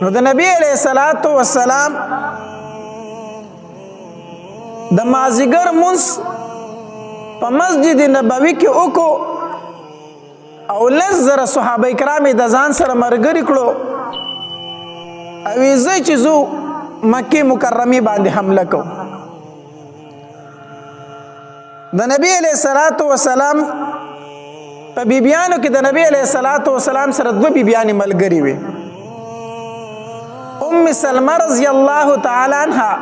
نو د نبی علیہ الصلوۃ والسلام د مازیګر مونځ په مسجد نبوي کې وکړو او 10,000 صحابه کرام د ځان سره مرګري کړو او یې چې زو مکه مکرمه باندې حمله کو د نبی علیہ الصلوۃ والسلام په بیبیانو کې د نبی علیہ الصلوۃ والسلام سره دوه بیبیانې ملګری وي ام سلمہ رضی الله تعالی عنها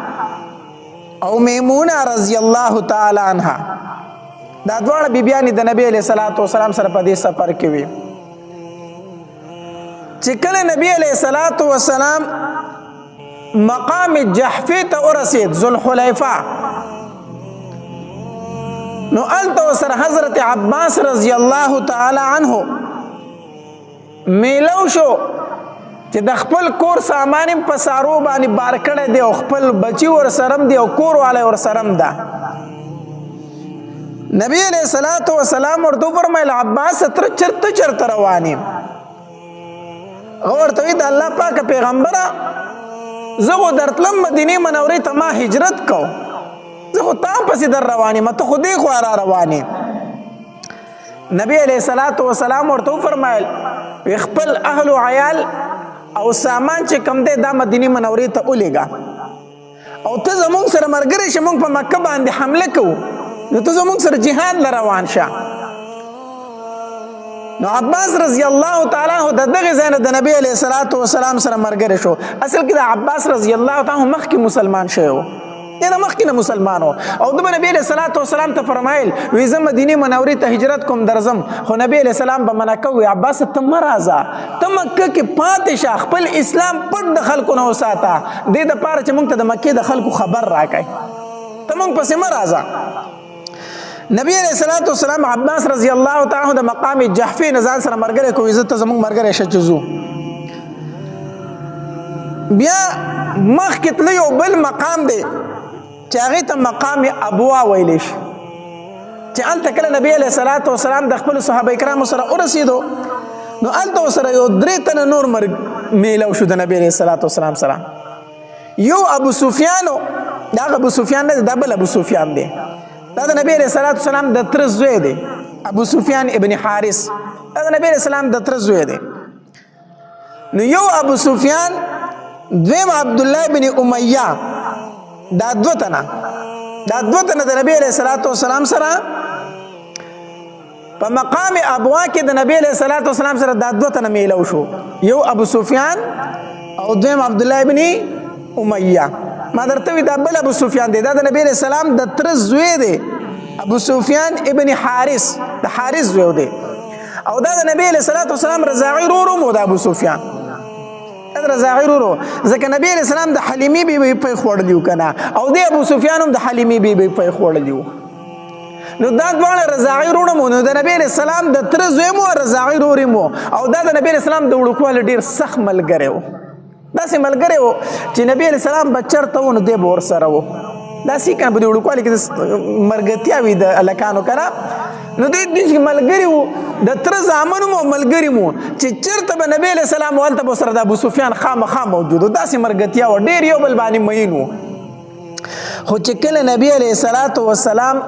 او میمونه رضی الله تعالی عنها دا دواړه بیبیانې د نبی علیہ الصلوۃ والسلام سره په دې سفر کې وي چې کله نبی علیہ الصلوۃ والسلام مقام جحفی ته ورسید ذوالحلیفہ نو الته سره حضرت عباس رضی الله تعالی عنه میلو شو چې د خپل کور سامان په سارو باندې بار کړی دی او خپل بچی ور سرم دی او کور والا ور سرم ده نبی علیہ الصلوۃ والسلام ورته فرمایل عباس تر چرته روانیم ورته وی د الله پاک پیغمبره زه درتلم مدینه منورې ته ما هجرت کو زه خو تا پسې در روانیم ته خو دې خوا را روانې نبی علیہ الصلوۃ والسلام ورته فرمایل خپل اهل و عیال او سامان چې کم دی دا مدینه منورې ته ولېږه او ته زمونږ سره ملګری شه مونږ په مکه باندې حمله کوو نو ته زمونږ سره جهاد له روان شه نو عباس رضی الله تعالی عنہ د دغه ځای نه د نبی علیہ الصلوۃ والسلام سره ملګری شو اصل کې د عباس رضی الله تعالی عنہ مخکې مسلمان شوی دا مخکې نه مسلمانو او د نبی علیہ الصلوۃ والسلام ته فرمایل وی زه مدینه منورې ته هجرت کوم درځم خو نبی علیہ السلام به منع کوي عباس ته مه راځه ته مکه کې پاتې شه خپل اسلام پټ د خلکو نه وساته دې دپاره چې موږ ته د مکې د خلکو خبر راکړي ته موږ پسې مه راځه نبی علیہ الصلوۃ والسلام عباس رضی الله تعالی عنہ د مقام جحفی نه ځان سره ملګری کوي زه ته زموږ ملګری شه چې ځو بیا مخکې تللی یو بل مقام دی چې هغې ته مقام ابوا ویلی شي چې هلته کله نبی علیہ الصلوۃ والسلام د خپلو صحابه کرامو سره ورسېدو نو هلته ورسره یو 3 تنه نور میلو شو د نبی علیہ الصلوۃ والسلام سره یو ابو سفیانو دا ابو سفیان نه دی دا بل ابو سفیان دی دا د نبی علیہ الصلوۃ والسلام د تره زوی دی ابو سفیان ابن حارث دا د نبی علیہ السلام د تره زوی دی نو یو ابو سفیان دویم عبدالله بن امیہ دا دو تنه د نبی علیہ الصلوۃ والسلام سره په مقام ابوا کې د نبی علیہ الصلوۃ والسلام سره دا دو تنه میلو شو یو ابو سفیان او دویم عبدالله ابن امیہ ما درته وی دا بل ابو سفیان دی دا د نبی علیہ السلام د تر زوی دی ابو سفیان ابن حارث د حارث زوی دی او دا د نبی علیہ الصلوۃ والسلام رضاعی ورور مو د ابو سفیان رضاعی ورور ځکه نبی علیہ السلام د حلیمی بیبي په خوړلیو کنه او د ابو سفیان هم د حلیمی بیبي په خوړلیو نو دا دواړه رضاعی ورور مو نو د نبی علیہ السلام د تر زوی مو رضاعی ورور مو او دا د نبی علیہ السلام د وړوکوالي ډیر سخت ملګری و داسې ملګری و چې نبی علیہ السلام بچرته و نو دی به ورسره و داسې کنه په د وړوکوالي کې مرګتیا وي د هلکانو کنه نو دې ملګری و د تره زامن مو ملګری مو چې چېرته به نبی علیہ السلام هلته به سره د ابو سفیان خامخا موجود و داسې مرګتیا و ډېر یو بل باندې مین و خو چې کله نبی علیہ الصلوۃ والسلام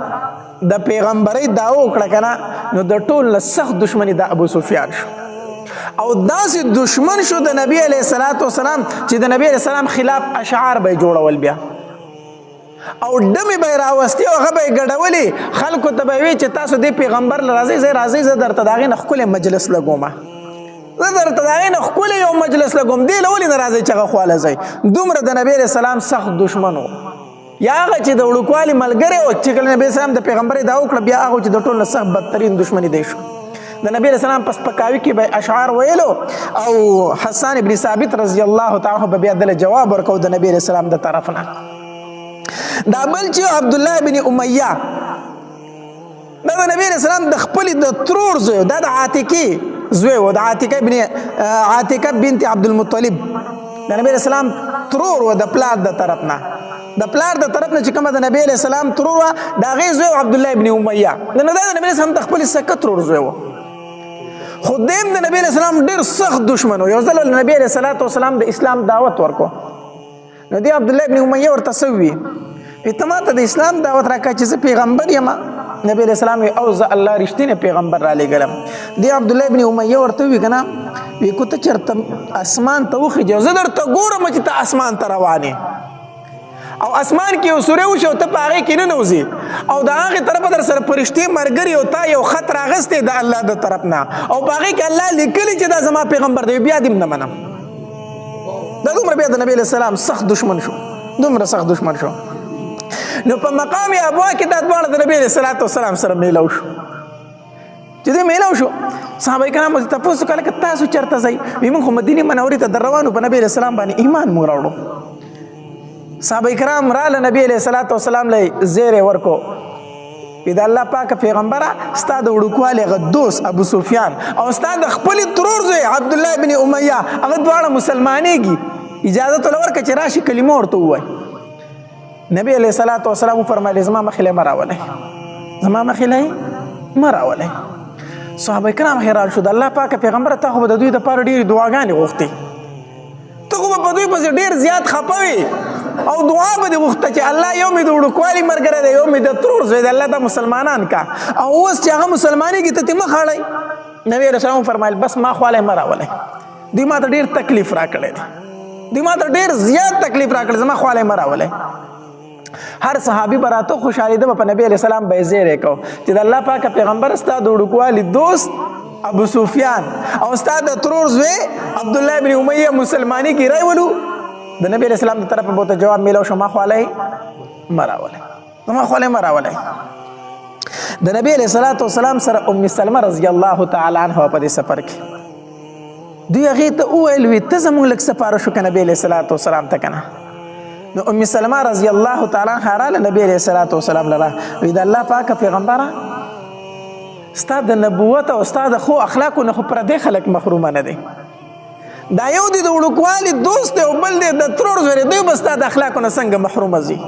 د پیغمبرۍ دعوه وکړه کنه نو د ټول نه سخت دشمني د ابو سفیان شو او داسې دشمن شو د نبی علیہ الصلوۃ والسلام چې د نبی علیہ السلام خلاف اشعار به جوړول بیا او ډمې به یې راوستې او هغه به یې ګډولې خلکو ته به یې وي چې تاسو دې پیغمبر له راځئ زه درته د هغې نه ښکلی مجلس لګومه زه درته د هغې نه ښکلی یو مجلس لګوم دې له ولې نه راځئ چې هغه خواله ځئ دومره د نبی علیہ السلام سخت دشمن و یا هغه چې د وړوکوالي ملګری و چې کله نبی اسلام د پیغمبرۍ دعوه وکړه بیا هغه چې د ټولو نه سخت بدترین دشمني دی شو د نبی علیہ السلام پس پکاوي کې به اشعار ویلو او حسان ابن ثابت رضی الله تعالی عنہ به بیا دله جواب ورکو د نبی علیہ السلام د طرف نه دا بل چې عبدالله بن امیہ دا د نبی علیہ السلام د خپلې د ترور زوی دا د عاتکې زوی و د عاتکه بنت عبدالمطلب د نبی علیہ السلام ترور و د پلار د طرف نه د پلار د طرف نه چې کومه د نبی علیہ السلام ترور وه د هغې زوی عبدالله بن امیہ د نبی علیہ السلام د خپلې سکه ترور زوی و خو دیم د نبی علیہ السلام ډېر سخت دشمن و. یو ځل نبی علیہ الصلوۃ والسلام د اسلام دعوت ورکو نو دی عبدالله ابن امیه ورته سوي ته ماته د اسلام دعوت راکړه چې زه پیغمبر یم. نبی علیہ السلام وی او زه الله رښتینی پیغمبر را لېږلم. دی عبدالله ابن امیه ورته وی که نه وی کو ته چېرته اسمان ته وخېږې زه درته ګورم چې ته اسمان ته روان یې او اسمان کې یو سوری وشي او ته په هغې کې ننوځې او د هغې طرفه در سره فرشتې ملګري او تا یو خط راغستی د الله د طرف نه او په هغې کې الله لیکلي چې دا زما پیغمبر دی بیا دې نه منم. دا دومره بیا د نبی علیه السلام سخت دشمن شو دومره سخت دشمن شو. نو په مقام ابوا کې دا دواړه د نبی علیه السلام سره میلاو شو. چې دوی میلاو شو صحابه کرامو ته تپوس وکړه که تاسو چېرته ځئ وایي موږ خو مدینې منورې ته در روان په نبی علیه السلام باندې ایمان مو راوړو. صحابه کرام راله نبی علیه السلام له زیری ورکو وی د الله پاکه پیغمبره ستا د وړوکوالي هغه دوست ابو سفیان او ستا د خپلې ترور زوی عبدالله ابن امیه هغه دواړه مسلمانېږي اجازت ورله ورکړه چې راشي کلمه ورته ووایي. نبی علیه السلام وفرمایل زما مخې له مه راولئ زما مخې له مه راولئ. صحابه کرام حیران شو د الله پاکه پیغمبره تا خو به د دوی دپاره ډېرې دعاګانې غوښتې ته خو به په دوی پسې ډېر زیات خفه وې او دعا به دې غوښته چې الله یو مې د وړوکوالي ملګری دی یو مې د ترور زوی دی الله دا مسلمانان کا او اوس چې هغه مسلمانېږي ته ترې مه خاړئ. نبي علیه السلام وفرمایل بس ما خوالی مه راولئ دوی ما ته ډېر تکلیف راکړی دی دوی ما ته ډېر زیات تکلیف راکړی زما خوالی مه راولئ. هر صحابي به راته خوشحالېده به په نبي علیه السلام به یې زیری کو چې د الله پاکه پیغمبر ستا د وړوکوالي دوست ابو سفیان او ستا د ترور زوی عبدالله ابن امیه مسلمانېږي رایولو. د نبی علیہ السلام د طرفه به ورته جواب میلاو شو ما خوالی مه راولئ زما خوالی مه راولئ. د نبی علیہ السلام سره ام سلمه رضی الله تعالی عنها په دې سفر کې دوی هغې ته وویل وي ته زموږ لږ سپاره شو که نبی علیہ السلام ته که نه. نو ام سلمه رضی الله تعالی عنها راله نبی علیہ السلام لره وی د الله پاکه پیغمبره ستا د نبوت او ستا د ښو اخلاقو نه خو پردی خلک محرومه نه دی دا یو دی د وړوکوالي دوست دی او بل دی د ترور زوی دی دوی به ستا د اخلاقو نه څنګه محرومه ځي.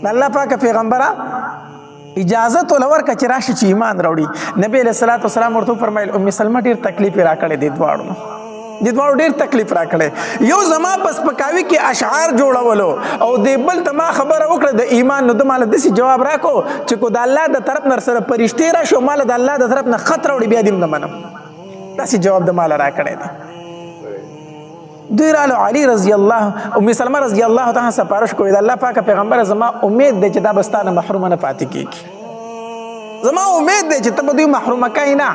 د الله پاکه پیغمبره اجازت ورله ورکړه چې راشي چې ایمان راوړي. نبی علیه السلام ورته وفرمیل ام سلمه ډېر تکلیف یې راکړی دې دواړو ډېر تکلیف راکړی. یو زما په سپکاوي کې اشعار جوړولو او دې بل ته ما خبره وکړه د ایمان نو ده ماله داسې جواب راکړو چې کو د الله د طرف نه سره فرشتې راشي او ماله د الله د طرف نه خط راوړي بیا دې نه منم داسې جواب د ماله راکړی دی. دوی رالو علي رضی الله ام سلمه رضی الله تعالی سپارش کوي د الله پاکه پیغمبره زما امید دی چې دا به ستا نه محرومه نه پاتې کېږي زما امید دی چې ته به دوی محرومه کوې نه.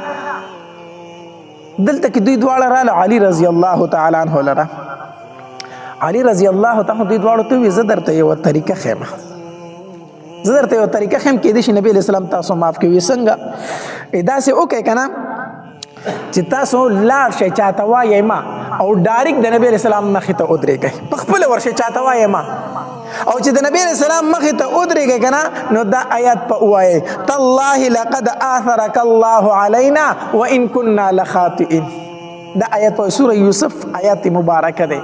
دلته کې دوی دواړه راله علي رضی الله تعالی عنه لره علي رضی الله تعالی دوی دواړو ته وویل زه درته یوه طریقه ښیم کېدای شي نبي علیه السلام تاسو معاف کوي. څنګه داسې وکئ که نه چې تاسو لاړ شئ چاته وایئ ما او ډایرکټ د نبی علیه السلام مخې ته ودرېږئ په خپله ورشئ چاته وایئ ما او چې د نبی علیه السلام مخې ته ودرېږئ که نه نو دا آیات په ووایئ تالله لقد آثرک الله علینا وان کنا لخاطئین. دا آیت په سوره یوسف آیات مبارکه دی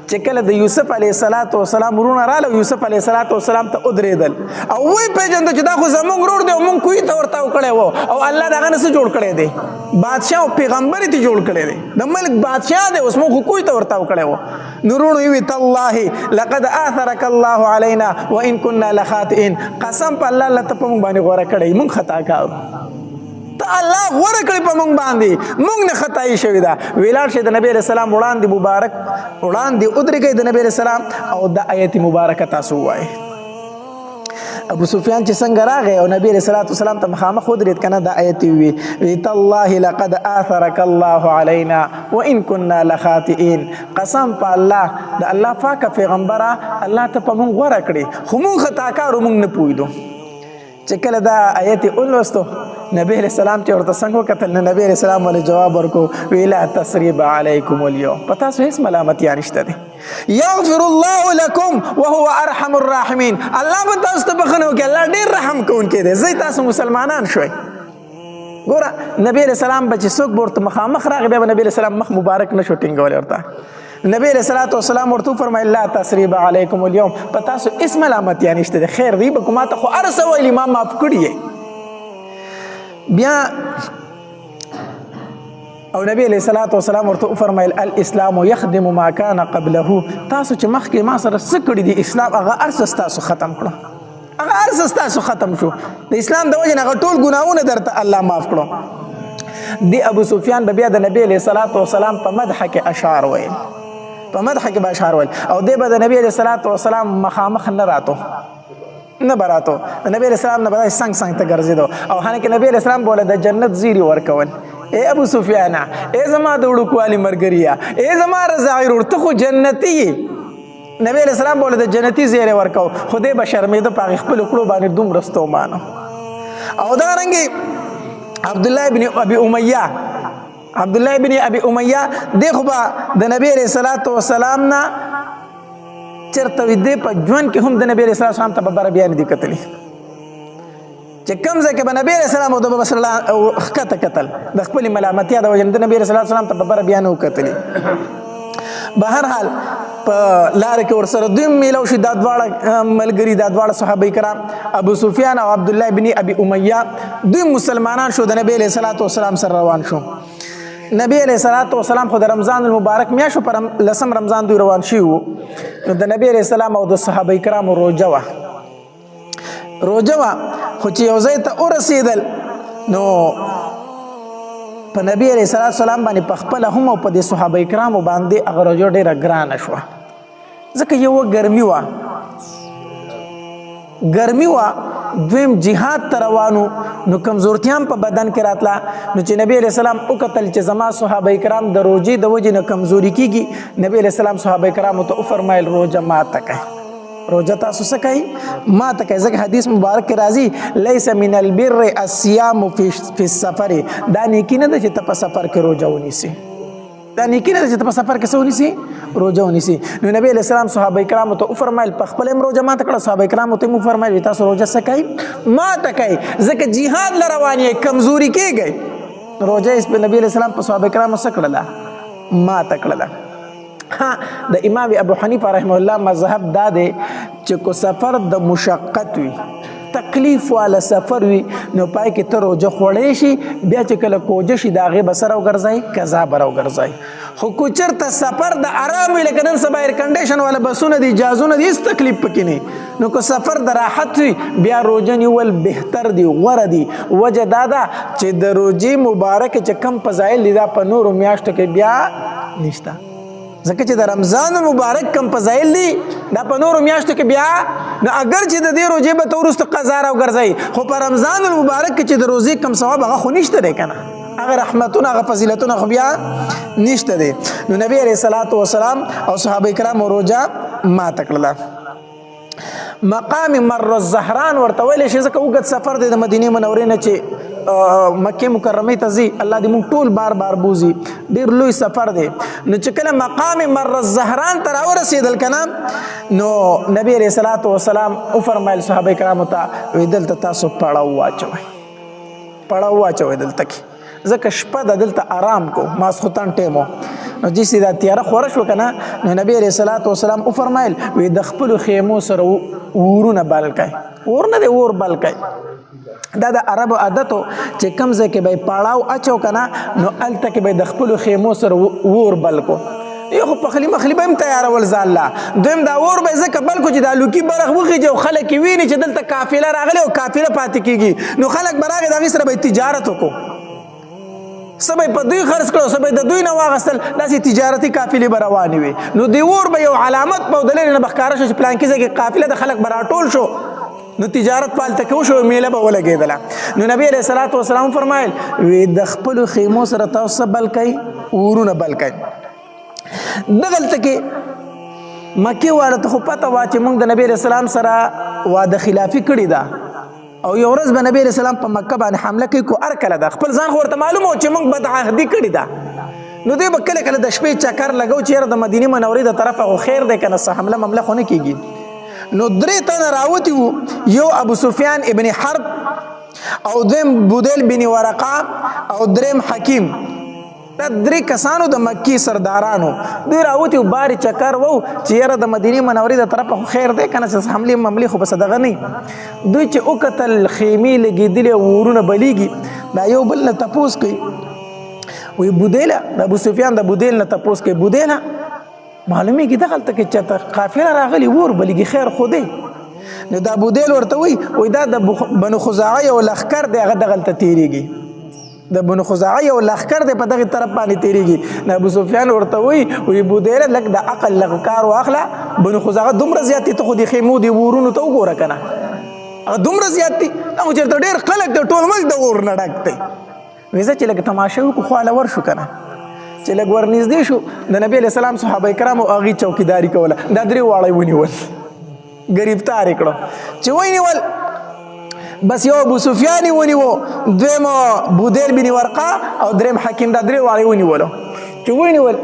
چې کله د یوسف علیه السلام ورونه راله یوسف علیه السلام ته ودرېدل او وی پېژنده چې دا خو زموږ ورور دی او موږ کوی ته ورته وکړی و او الله د هغه نه څه جوړ کړی دی بادشاه او پیغمبر یې جوړ کړی دی د ملک بادشاه دی اوس موږ خو کوی ته ورته وکړی و. نو وروڼو یې وي تالله لقد آثرک الله علینا وان کنا لخاطئین قسم په الله الله ته په موږ باندې غوره کړی موږ خطا کار ته الله غوره کړی په موږ باندې موږ نه خطایي شوې ده. ولاړ شئ د نبي علیه السلام وړاندې ودرېږئ د نبي علیه السلام او دا آیت مبارکه تاسو ووایئ. ابو سفیان چې څنګه راغی او نبی علیه السلام ته مخامخ ودرېد که نه دا آیت یې ووي تالله لقد آثرک الله علینا وان کنا لخاطئین قسم په الله د الله پاکه پیغمبره الله ته په موږ غوره کړې خو موږ خطاکارو موږ نه پوهېدو. چې کله دا آیت ولوستو نبی علیہ السلام چې ورته څنګه وکتل نو نبی علیہ السلام ولې جواب ورکو وی لا تثریب علیکم اليوم په تاسو هیڅ ملامتیا نشته دی یغفر الله لکم وهو ارحم الراحمین الله به تاسو ته بخښنه وکړي الله ډېر رحم کوونکی دی ځئ تاسو مسلمانان شوئ. ګوره نبی علیہ السلام به چې څوک به ورته مخامخ راغی بیا به نبی علیہ السلام مخ مبارک نه شو ټینګولی ورته نبی علیہ السلام ورته وفرمایل لا تثریب علیکم اليوم په تاسو هیڅ ملامتیا نشته دی خیر دی به کو ماته خو هر څه ویلي ما معاف کړي یې. بیا او نبی علیہ الصلوۃ والسلام ورته فرمایل الاسلام یخدم ما کان قبله تاسو چې مخکې ما سره څه کړي دي اسلام هغه ارس تاسو ختم کړو هغه ارس تاسو ختم شو د اسلام د وجه نه ټول ګناهونه درته الله معاف کړو دی ابو سفیان به بیا د نبی علیہ الصلوۃ والسلام په مدح کې اشعار ویل په مدح کې به اشعار ویل او دی به د نبی علیہ الصلوۃ والسلام مخامخ نه راتو نه براتو د نبی علیہ السلام نه به څنګه څنګه ته ګرځیدو او هانه کې نبی علیہ السلام بوله د جنت زیری ورکول اے ابو سفیان اے زما د وړوکوالي مرګریا اے زما رضاعی ورته خو جنتی نبی علیہ السلام بوله د جنتی زیری ورکو خدای به شرمېده په خپل کړو باندې دوم رستو مانو او دا رنګي عبد الله ابن ابي اميه دغه با د نبی علیہ الصلوۃ والسلام نه چرته دې په ژوند کې هم د نبی علیہ السلام ته به بیان دي کتلی چې کوم ځای کې به نبی علیہ السلام او د صلی الله خکته کتل د خپل ملامتیا د وجه د نبی علیہ السلام ته به بیان وکتلی به هر حال په لار کې ورسره دوی میلو شي دا دواړه ملګری دا دواړه صحابه کرام ابو سفیان او عبد الله ابن ابي اميه دوی مسلمانان شو د نبی علیہ الصلوۃ والسلام سره روان شو نبی علیہ الصلوۃ والسلام خو د رمضان المبارک میاشو پر لسم رمضان دوی روان شي وو د نبی علیہ السلام او د صحابه کرام روزه وا خو چې یو ځای ته ورسېدل نو په نبی علیہ الصلوۃ والسلام باندې په خپل هم او په د صحابه کرامو باندې هغه روزه ډیره ګرانه شوه ځکه یو ګرمي وا دویم جهاد ته روانو نو کمزورتیام په بدن کې راتله نو چې نبی علیہ السلام وکتل چې زما صحابه کرام د روزې د وجې نه کمزوري کیږي نبی علیہ السلام صحابه کرامو ته فرمایل روزه ماته کړئ روزه تاسو څه کوي ماته کوي ځکه حدیث مبارک کې راځي لیس من البر الصيام فی السفر دا نیکی نه ده چې ته په سفر کې روزه ونیسي دا نیکی نه ده چې ته په سفر کې څه ونیسي روزه ونیسي نو نبی علیہ السلام صحابه کرامو ته فرمایل په خپل روزه ماته کړه صحابه کرامو ته فرمایل تاسو روزه څه کوي ماته کوي ځکه جهاد لروان یې کمزوري کېږي روزه اس په نبی علیہ السلام په صحابه کرامو څه کړله ماته کړله د امام ابو حنیفه رحمه الله مذهب دا دی چې کو سفر د مشقت وي تکلیف والا سفر وي نو پای کې ته روزه خوړې شي بیا چې کله کوجه شي د هغې به سره وګرځئ قضا به راوګرځئ خو که چېرته سفر د آرام وي لکه نن سبا ایر کنډیشن والا بسونه دي جازونه دي هېڅ تکلیف پکې نه نو که سفر د راحت وي بیا روزه نیول بهتر دي غوره دي وجه دا ده چې د روزې مبارکې چې کم فضایل دي دا په نورو میاشتو کې بیا نشته ځکه چې د رمضان المبارک کم فضایل دي دا په نورو میاشتو کې بیا نو اگر چې د دې روزې به ته وروسته قضا راوګرځئ خو په رمضان المبارک کې چې د روزې کم ثواب هغه خو نشته دی که نه هغه رحمتونه هغه فضیلتونه خو بیا نشته دی نو نبی علیہ الصلوۃ والسلام او صحابه کرامو روزه ماته کړله مقام مر الزهران ورته ویلی شي ځکه اوږد سفر دی د مدینې منورې نه چې مکه مکرمه ته ځي الله دې موږ ټول بار بار بوزي ډېر لوی سفر دی نو چې کله مقام مر الزهران ته راورسېدل که نه نو نبی علیہ الصلوۃ والسلام وفرمایل صحابه کرامو ته وی دلته تاسو پړاو واچوئ دلته کې ځکه شپه د دلته آرام کو ماسخوتن ټیم نو چې دا تیاره خوره شوه که نه نو نبی علیہ الصلوۃ والسلام وفرمایل وی د خپلو خیمو سره ورونه بل کړئ اور نه دی اور بل کړئ دا د عربو عادتو چې کوم ځای کې به پړاو اچو که نه نو هلته کې به د خپلو خیمو سره اور بل کو یو خو پخلی مخلی به هم تیارول ځان لا دویم دا اور به ځکه بل کو چې دا لوکي برخ وخیږي او خلک یې ویني چې دلته قافله راغلی او قافله پاتې کېږي نو خلک به راغی د هغې سره به تجارت وکړو څه به یې په دوی خرڅ کړو څه به یې د دوی نه واغستل داسې تجارتي قافلې به روانې وي نو د اور به یو علامت به د لرې نه به ښکاره شو چې پلانکي ځای کې قافله د خلک به راټول شو نو تجارت پالته کې وشو میله به ولګېدله نو نبی علیہ الصلوۃ والسلام فرمایل وی د خپلو خیمو سره تاسو بل کوئ اورونه بل کوئ دغلته کې مکې والا ته خو پته وه چې موږ د نبی علیہ السلام سره واده خلافي کړې ده او یو ورځ به نبی علیہ السلام په مکه باندې حمله کوي کو ارکله ده خپل ځان خو ورته معلومه و چې موږ بدعهدي کړې ده نو دوی به کله کله د شپې چکر لګو چې یاره د مدینې منورې د طرفه خو خیر دی که نه څه حمله ممله خو نه کېږي نو درې تنه راوتي وو یو ابو سفیان ابن حرب او دویم بودیل بن ورقه او دریم حکیم دا درې کسانو د مکی سردارانو دوی راوتي وو بارې چکر وو چې یاره د مدینې منورې د طرفه خو خیر دی که نه څه حملې مملې خو بس دغه نه دوی چې وکتل خیمې لګېدلې ورونه بلیږي دا یو بل نه تپوس کوي وی بودیله د ابو سفیان د بودیل نه تپوس کوي بودیله معلومیږي دغلته کې چېرته قافله راغلي ور بلګي خیر خو دی نو دا بودیل ورته وی دا د بنو خزاعه یو لښکر دی هغه دغلته تېرېږي د بنو خزاعه یو لښکر دی په دغې طرف باندې تېرېږي نو ابو سفیان ورته وی بودیله لږ د عقل لږ کار واخله بنو خزاعه دومره زیات دي ته خو د خیمو د ورونو ته وګوره که نه هغه دومره زیات دي هغه چېرته ډېر خلک دی ټول ملک د اور نه ډک دی وایي زه چې لږ تماشه وکړو خواله ورشو که نه چې لږ ورنږدې شو د نبي علیه السلام صحابه کرامو هغې چوکیداري کوله دا درې واړه یې ونیول ګرفتار یې کړو چې ونیول بس یو ابو سفیان یې ونیو دویم بودیل بن ورقه او دریم حکیم دا درې واړه یې ونیولو چې ونیول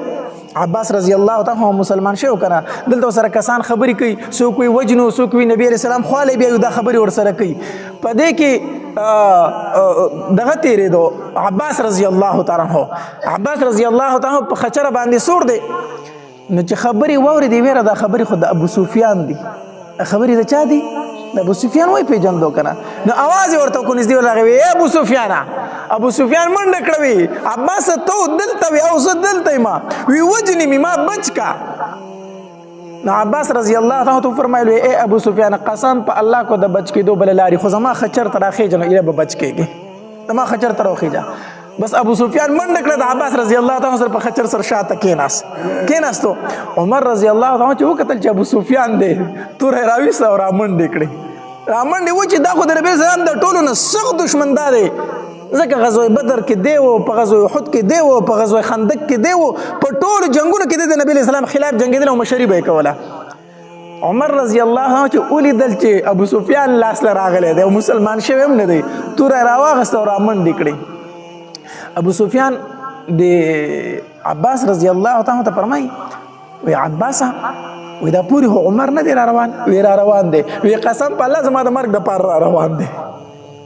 عباس رضی الله تعالی عنہ مسلمان شو کنه دلته سره کسان خبرې کوي څوک وي وجنو څوک وي نبی علیہ السلام خواله بیا دا خبرې ورسره کوي په دې کې دغه تېرېدو عباس رضی الله تعالی عنہ عباس رضی الله تعالی عنہ په خچره باندې سور دی نو چې خبرې واورېدې ویره دا خبرې خو د ابو سفیان دي خبرې د چا دي د ابو سفیان وایي پېژندو که نه نو اواز یې ورته وکړو نږدې ورغی وی ابو سفیانه ابو سفیان منډه کړه وی عباس ته دلته وي او زه دلته یم وی وجنې مې ما بچ کا نو عباس رضی الله تعالی عنہ فرمایل ای ابو سفیان قسم په الله کو د بچ کېدو بله لارې خو زما خچر ته راخېږه نو ایله به بچ کېږي زما خچر ته راخېږه بس ابو سفیان منډه کړه د عباس رضی الله تعالی عنہ سره په خچر سره شاته کېناستو عمر رضی الله تعالی عنہ چې وکتل چې ابو سفیان دی توره یې راویسته او رامنډې کړې رامنډې و چې دا خو د نبي سلام د ټولو نه سخت دشمن دا دی ځکه غزوه بدر کې دی و په غزوه احد کې دی و په غزوه خندق کې دی و په ټولو جنګونو کې د نبي علیه السلام خلاف جنګېدل او مشري به یې کوله عمر رضی الله عنه چې ولیدل چې ابو سفیان لاس له راغلی دی او مسلمان شوی هم نه دی توره یې راواغسته او رامنډې کړې ابو سفیان د عباس رضی الله تعالی ته فرمایي وی عباسه وی دا پوری خو عمر نه دی را روان وی را روان دی وی قسم په الله زما د مرګ دپاره را روان دی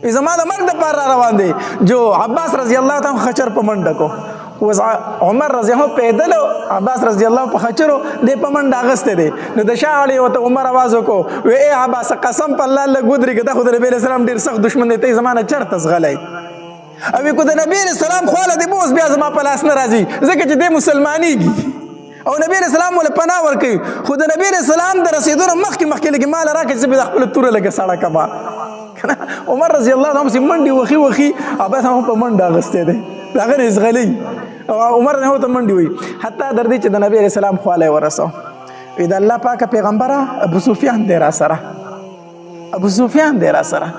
وی زما د مرګ دپاره را روان دی جو عباس رضی الله تعالی خچر په منډه کو اوس عمر رضی الله پیدل عباس رضی الله په خچرو دی په منډه اغسته دی نو د شا اړې ورته عمر आवाज وکړو وی ای عباس قسم په الله لږ ودرېږه دا خو د نبي علیه السلام ډېر سخت دشمن دی ته یې زما نه چېرته ځغلی او که د نبي علیه السلام خواله دی به اوس بیا زما په لاس نه راځي ځکه چې دی مسلمانېږي او نبی علیہ السلام ولې پناه ورکوي خو د نبی علیہ السلام د رسېدو نه مخکې لږ مال راکړه چې زه به د خپله توره لږه سړه کړمه عمر رضی الله عنه پسې منډې وخي عباس هم په منډه اغوستی دی د هغه نه ځغلی عمر رضی الله ته منډې وایي حتی در دې چې د نبی علیہ السلام خواله یې ورسو وی د الله پاکه پیغمبره ابو سفیان دی را سره ابو سفیان دی را سره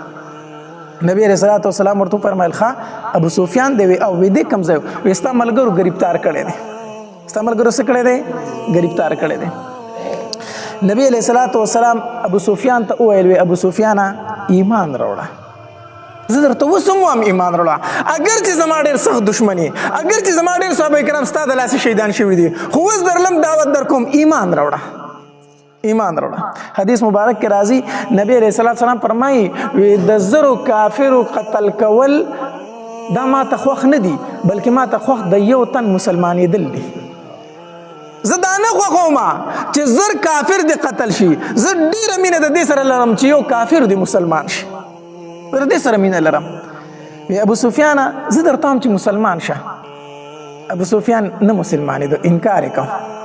نبی علیہ الصلوۃ والسلام ورته فرمایل ښه ابو سفیان دی او وی دې کوم ځای وی ستا ملګرو ګرفتار کړی دی ستا ملګرو څه کړی دی ګرفتار کړی دی نبی علیہ الصلوۃ والسلام ابو سفیان ته وویل وی ابو سفیانه ایمان راوړه زه درته اوس هم وایم ایمان راوړه اگر چې زما ډېر سخت دشمن یې اگر چې زما ډېر صحابه کرام ستا د لاسې شهیدان شوي دي خو اوس درلم دعوت در کوم ایمان راوړه ایمان راوړه حدیث مبارک کې راځي نبی علیہ الصلوۃ والسلام فرمایي وی د زرو کافرو قتل کول دا ما ته خوښ نه دي بلکې ما ته خوښ د یو تن مسلمانېدل دي زه دا نه خوښوم چې زر کافر دې قتل شي زه ډېره مینه د دې سره لرم چې یو کافر دې مسلمان شي د دې سره مینه لرم وی ابو سفیانه زه درته وایم چې مسلمان شه ابو سفیان نه مسلمانېدو انکار یې کوم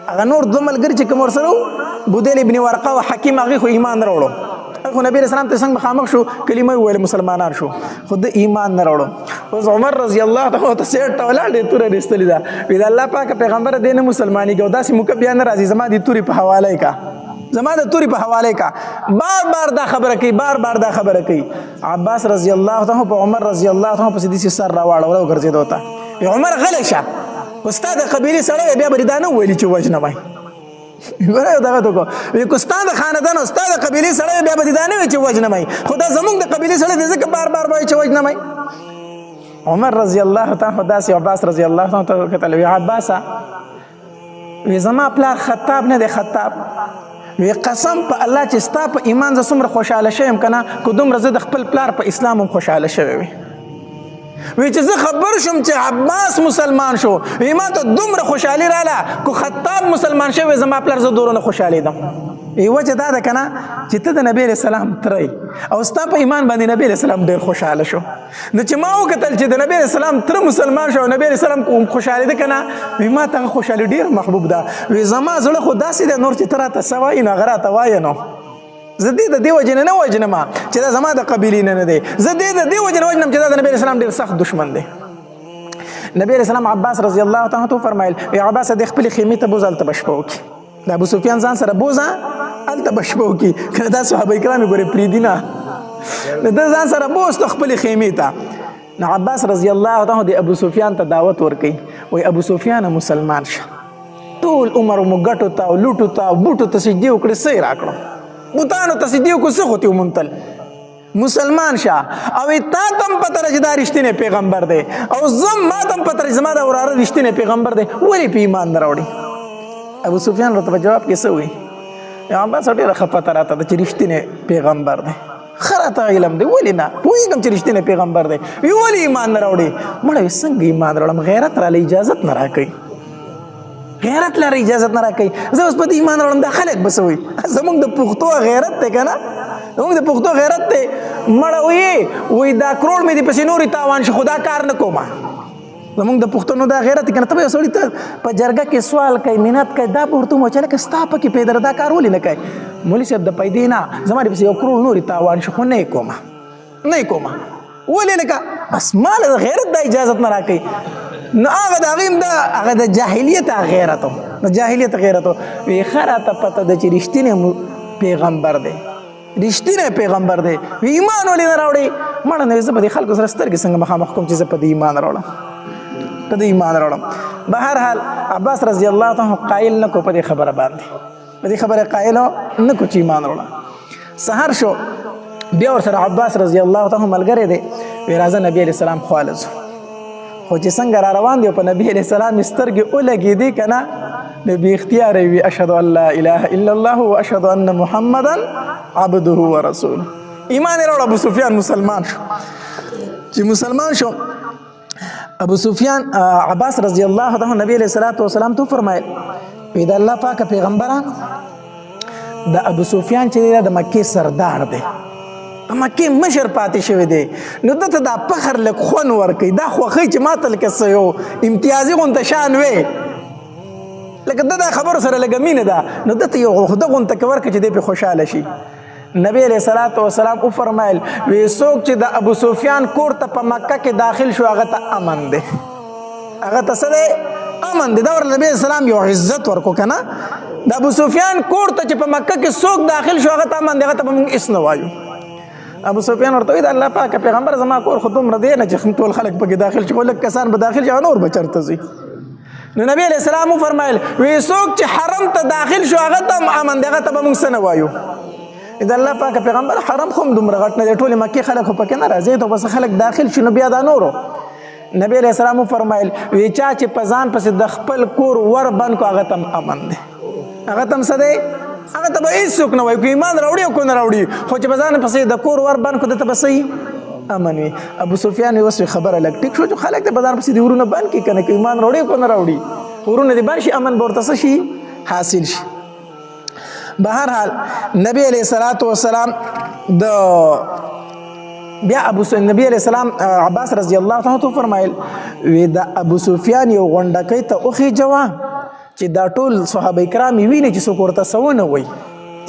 هغه نور دوه ملګري چې کوم ورسره وو بودیل ابن ورقه او حکیم هغې خو ایمان نه راوړو خو نبی علیہ السلام ته څنګه مخامخ شو کلمه یې وویل مسلمانان شو خو د ایمان نه راوړو اوس عمر رضی الله تعالی ته سیټ ته ولاړ دی توره یې ایستلې ده وی د الله پاکه پیغمبره دی نه مسلمانېږي او داسې موقع بیا نه راځي زما دې تورې په حواله یې کا زما د تورې په حواله یې کا بار بار دا خبره کوي بار بار دا خبره کوي عباس رضی الله تعالی په عمر رضی الله تعالی پسې داسې سر راواړوله او ګرځېدو ته وی عمر غلی شه خو ستا د قبیلې سړی بیا به دې دا نه وویلي چې وژنه وای ګوره یو دغه ته وکړو وی که ستا د خاندان او ستا د قبیلې سړی بیا به دې دا نه وایي چې وژنه مئ خو دا زموږ د قبیلې سړی دی ځکه بار بار وایي چې وژنه مئ عمر رضی الله تعالی داسې عباس رضی الله تعالی ته وکتل وی عباسه وی زما پلار خطاب نه دی خطاب وی قسم په الله چې ستا په ایمان زه څومره خوشحاله شویم که نه که دومره زه د خپل پلار په اسلام هم خوشحاله شوی وي وی چې زه خبر شم چې عباس مسلمان شو وی ما ته دومره خوشحالي رااله کو خطاب مسلمان شوی زما پلار زه دورونه خوشحالېدم وی وجه دا ده که نه چې ته د نبی علیه السلام تری او ستا په ایمان باندې نبی علیه السلام ډېر خوشحاله شو نو چې ما وکتل چې د نبی علیه السلام تره مسلمان شو او نبی علیه السلام خوشحالېده که نه وی ما ته هغه خوشحالي ډېر محبوب ده وی زما زړه خو داسې دی نور چې ته راته څه وایي نو هغه راته وایه نو زه دې د دې وجې نه وژنم چې دا زما د قبیلې نه دی زه دې د دې وجې نه وژنم چې دا د نبی علیه السلام ډېر سخت دشمن دی نبی علیه السلام عباس رضی الله تعالی عنه فرمایل وی عباس د خپلې خیمې ته بوځه هلته به شپه وکړي د ابو سفیان ځان سره بوځه هلته به شپه وکړي که دا صحابه کرام یې ګورې پرېږدي نه نو ده ځان سره بوست خپلې خیمې ته نو عباس رضی الله تعالی د ابو سفیان ته دعوت ورکوي وایي ابو سفیان مسلمان شه ټول عمر مو ګټو ته او لوټو ته او بوټو ته سجدې وکړې څه یې راکړو بوتانو ته سجدې وکړو څه خو تې ومونتل مسلمان شه او تا تم پته ده چې دا رښتینی پیغمبر دی او ما تم پته ده چې زما دا وراره رښتینی پیغمبر دی ولې په ایمان نه راوړي ابو سفیان ورته په جواب کې څه وایي عباس ډېره ښه پته راته ده چې رښتینی پیغمبر دی ښه راته علم دی ولې نه پوهېږم چې رښتینی پیغمبر دی وی ولې ایمان نه راوړي مړه وي څنګه ایمان راوړم غیرت راله اجازت نه راکوي غیرت لره اجازت نه راکوي زه اوس په دې ایمان راوړم دا خلک به څه وایي زموږ د پښتو غیرت دی که نه زموږ د پښتو غیرت دی مړه وایي دا کروړ مې دې پسې نورې تاوان شي خو دا کار نه کومه زموږ د پښتنو دا غیرت دی که نه ته به یو سړي ته په جرګه کې سوال کوي منت کوي دا به ورته ومو چې لکه ستا پکې پیدا دا کار ولې نه کوي مولي صاحب د پیدې نه زما دې پسې یو کروړ نورې تاوان شي خو نه یې کومه نه یې کومه ولې لکه بس ما له غیرت دا اجازت نه راکوي نو هغه د هغې دا هغه د جاهلیت غیرت و د جاهلیت غیرت و وی ښه راته پته ده چې رښتینی پیغمبر دی رښتینی پیغمبر دی وی ایمان ولې نه راوړې مړه نو زه په دې خلکو سره سترګې څنګه مخامخ کوم چې زه په دې ایمان راوړم په دې ایمان راوړم به هر حال عباس رضی الله تعالی قایل نه کو په دې خبره باندې په دې خبره قایل نه کو چې ایمان راوړم سهار شو بیا ورسره عباس رضی الله تعالی ملګری دی وی راځه نبی علیه السلام خواله ځو خو چې څنګه را روان دی په نبی علیه السلام سترګې ولګېدې که نه نو بې اختیاره وي اشهد ان لا اله الا الله و اشهد ان محمدا عبده و رسوله ایمان یې راوړ ابو سفیان مسلمان شو چې مسلمان شو ابو سفیان عباس رضی الله عنه نبی علیه السلام تو فرمایل وی د الله پاکه پیغمبره د ابو سفیان چې دی د مکې سردار دی مکې مشر پاتې شوی دی نو دته دا فخر لږ خوند ورکوي دا خوښوي چې ما ته لکه څه یو امتیازي غونته شان وی لکه ده دا خبرو سره لږه مینه ده نو دته یو عهده غونته که ورکړي چې دی پرې خوشحاله شي نبی علیه صلات وسلام وفرمایل وی څوک چې د ابو سفیان کور ته په مکه کې داخل شو هغه ته امن دی هغه ته څه دی امن دی دا ورله نبی علیه السلام یو عزت ورکو که نه د ابو سفیان کور ته چې په مکه کې څوک داخل شو هغه ته امن دی هغه ته به موږ هېڅ نه وایو ابو سفیان ورته وایي د الله پاکه پیغمبر زما کور خو دومره دی نه چې ټول خلک پکې داخل شي خو لږ کسان به داخل شي هغه نور به چېرته ځي نو نبی علیه السلام وفرمایل وی څوک چې حرم ته داخل شو هغه ته هم امن دی هغه ته به موږ څه نه وایو د الله پاکه پیغمبر حرم خو هم دومره غټ نه دی ټولې مکې خلک خو پکې نه راځي ته بس خلک داخل شي نو بیا دا نورو نبی علیه السلام وفرمایل وی چا چې په ځان پسې د خپل کور ور بند کو هغه ته هم امن دی هغه ته هم څه دی هغه ته به هېڅوک نه وایي که ایمان راوړي او که نه راوړي خو چې په ځان پسې د کور ور بند کړو دته به صحیح امن وي ابو سفیان اوس خبره لږ ټیک شو چې خلک د په ځان پسې د ورونه بند کړي که نه که ایمان راوړي او که نه راوړي ورونه دې بند شي امن به ورته څه شي حاصل شي به هر حال نبی علیه الصلاة والسلام بیا نبی علیه السلام عباس رضی الله تعالی فرمایل وی د ابو سفیان یو غونډکۍ ته وخېجوه چې دا ټول صحابه کرام یې ویني چې څوک ورته څه ونه وایي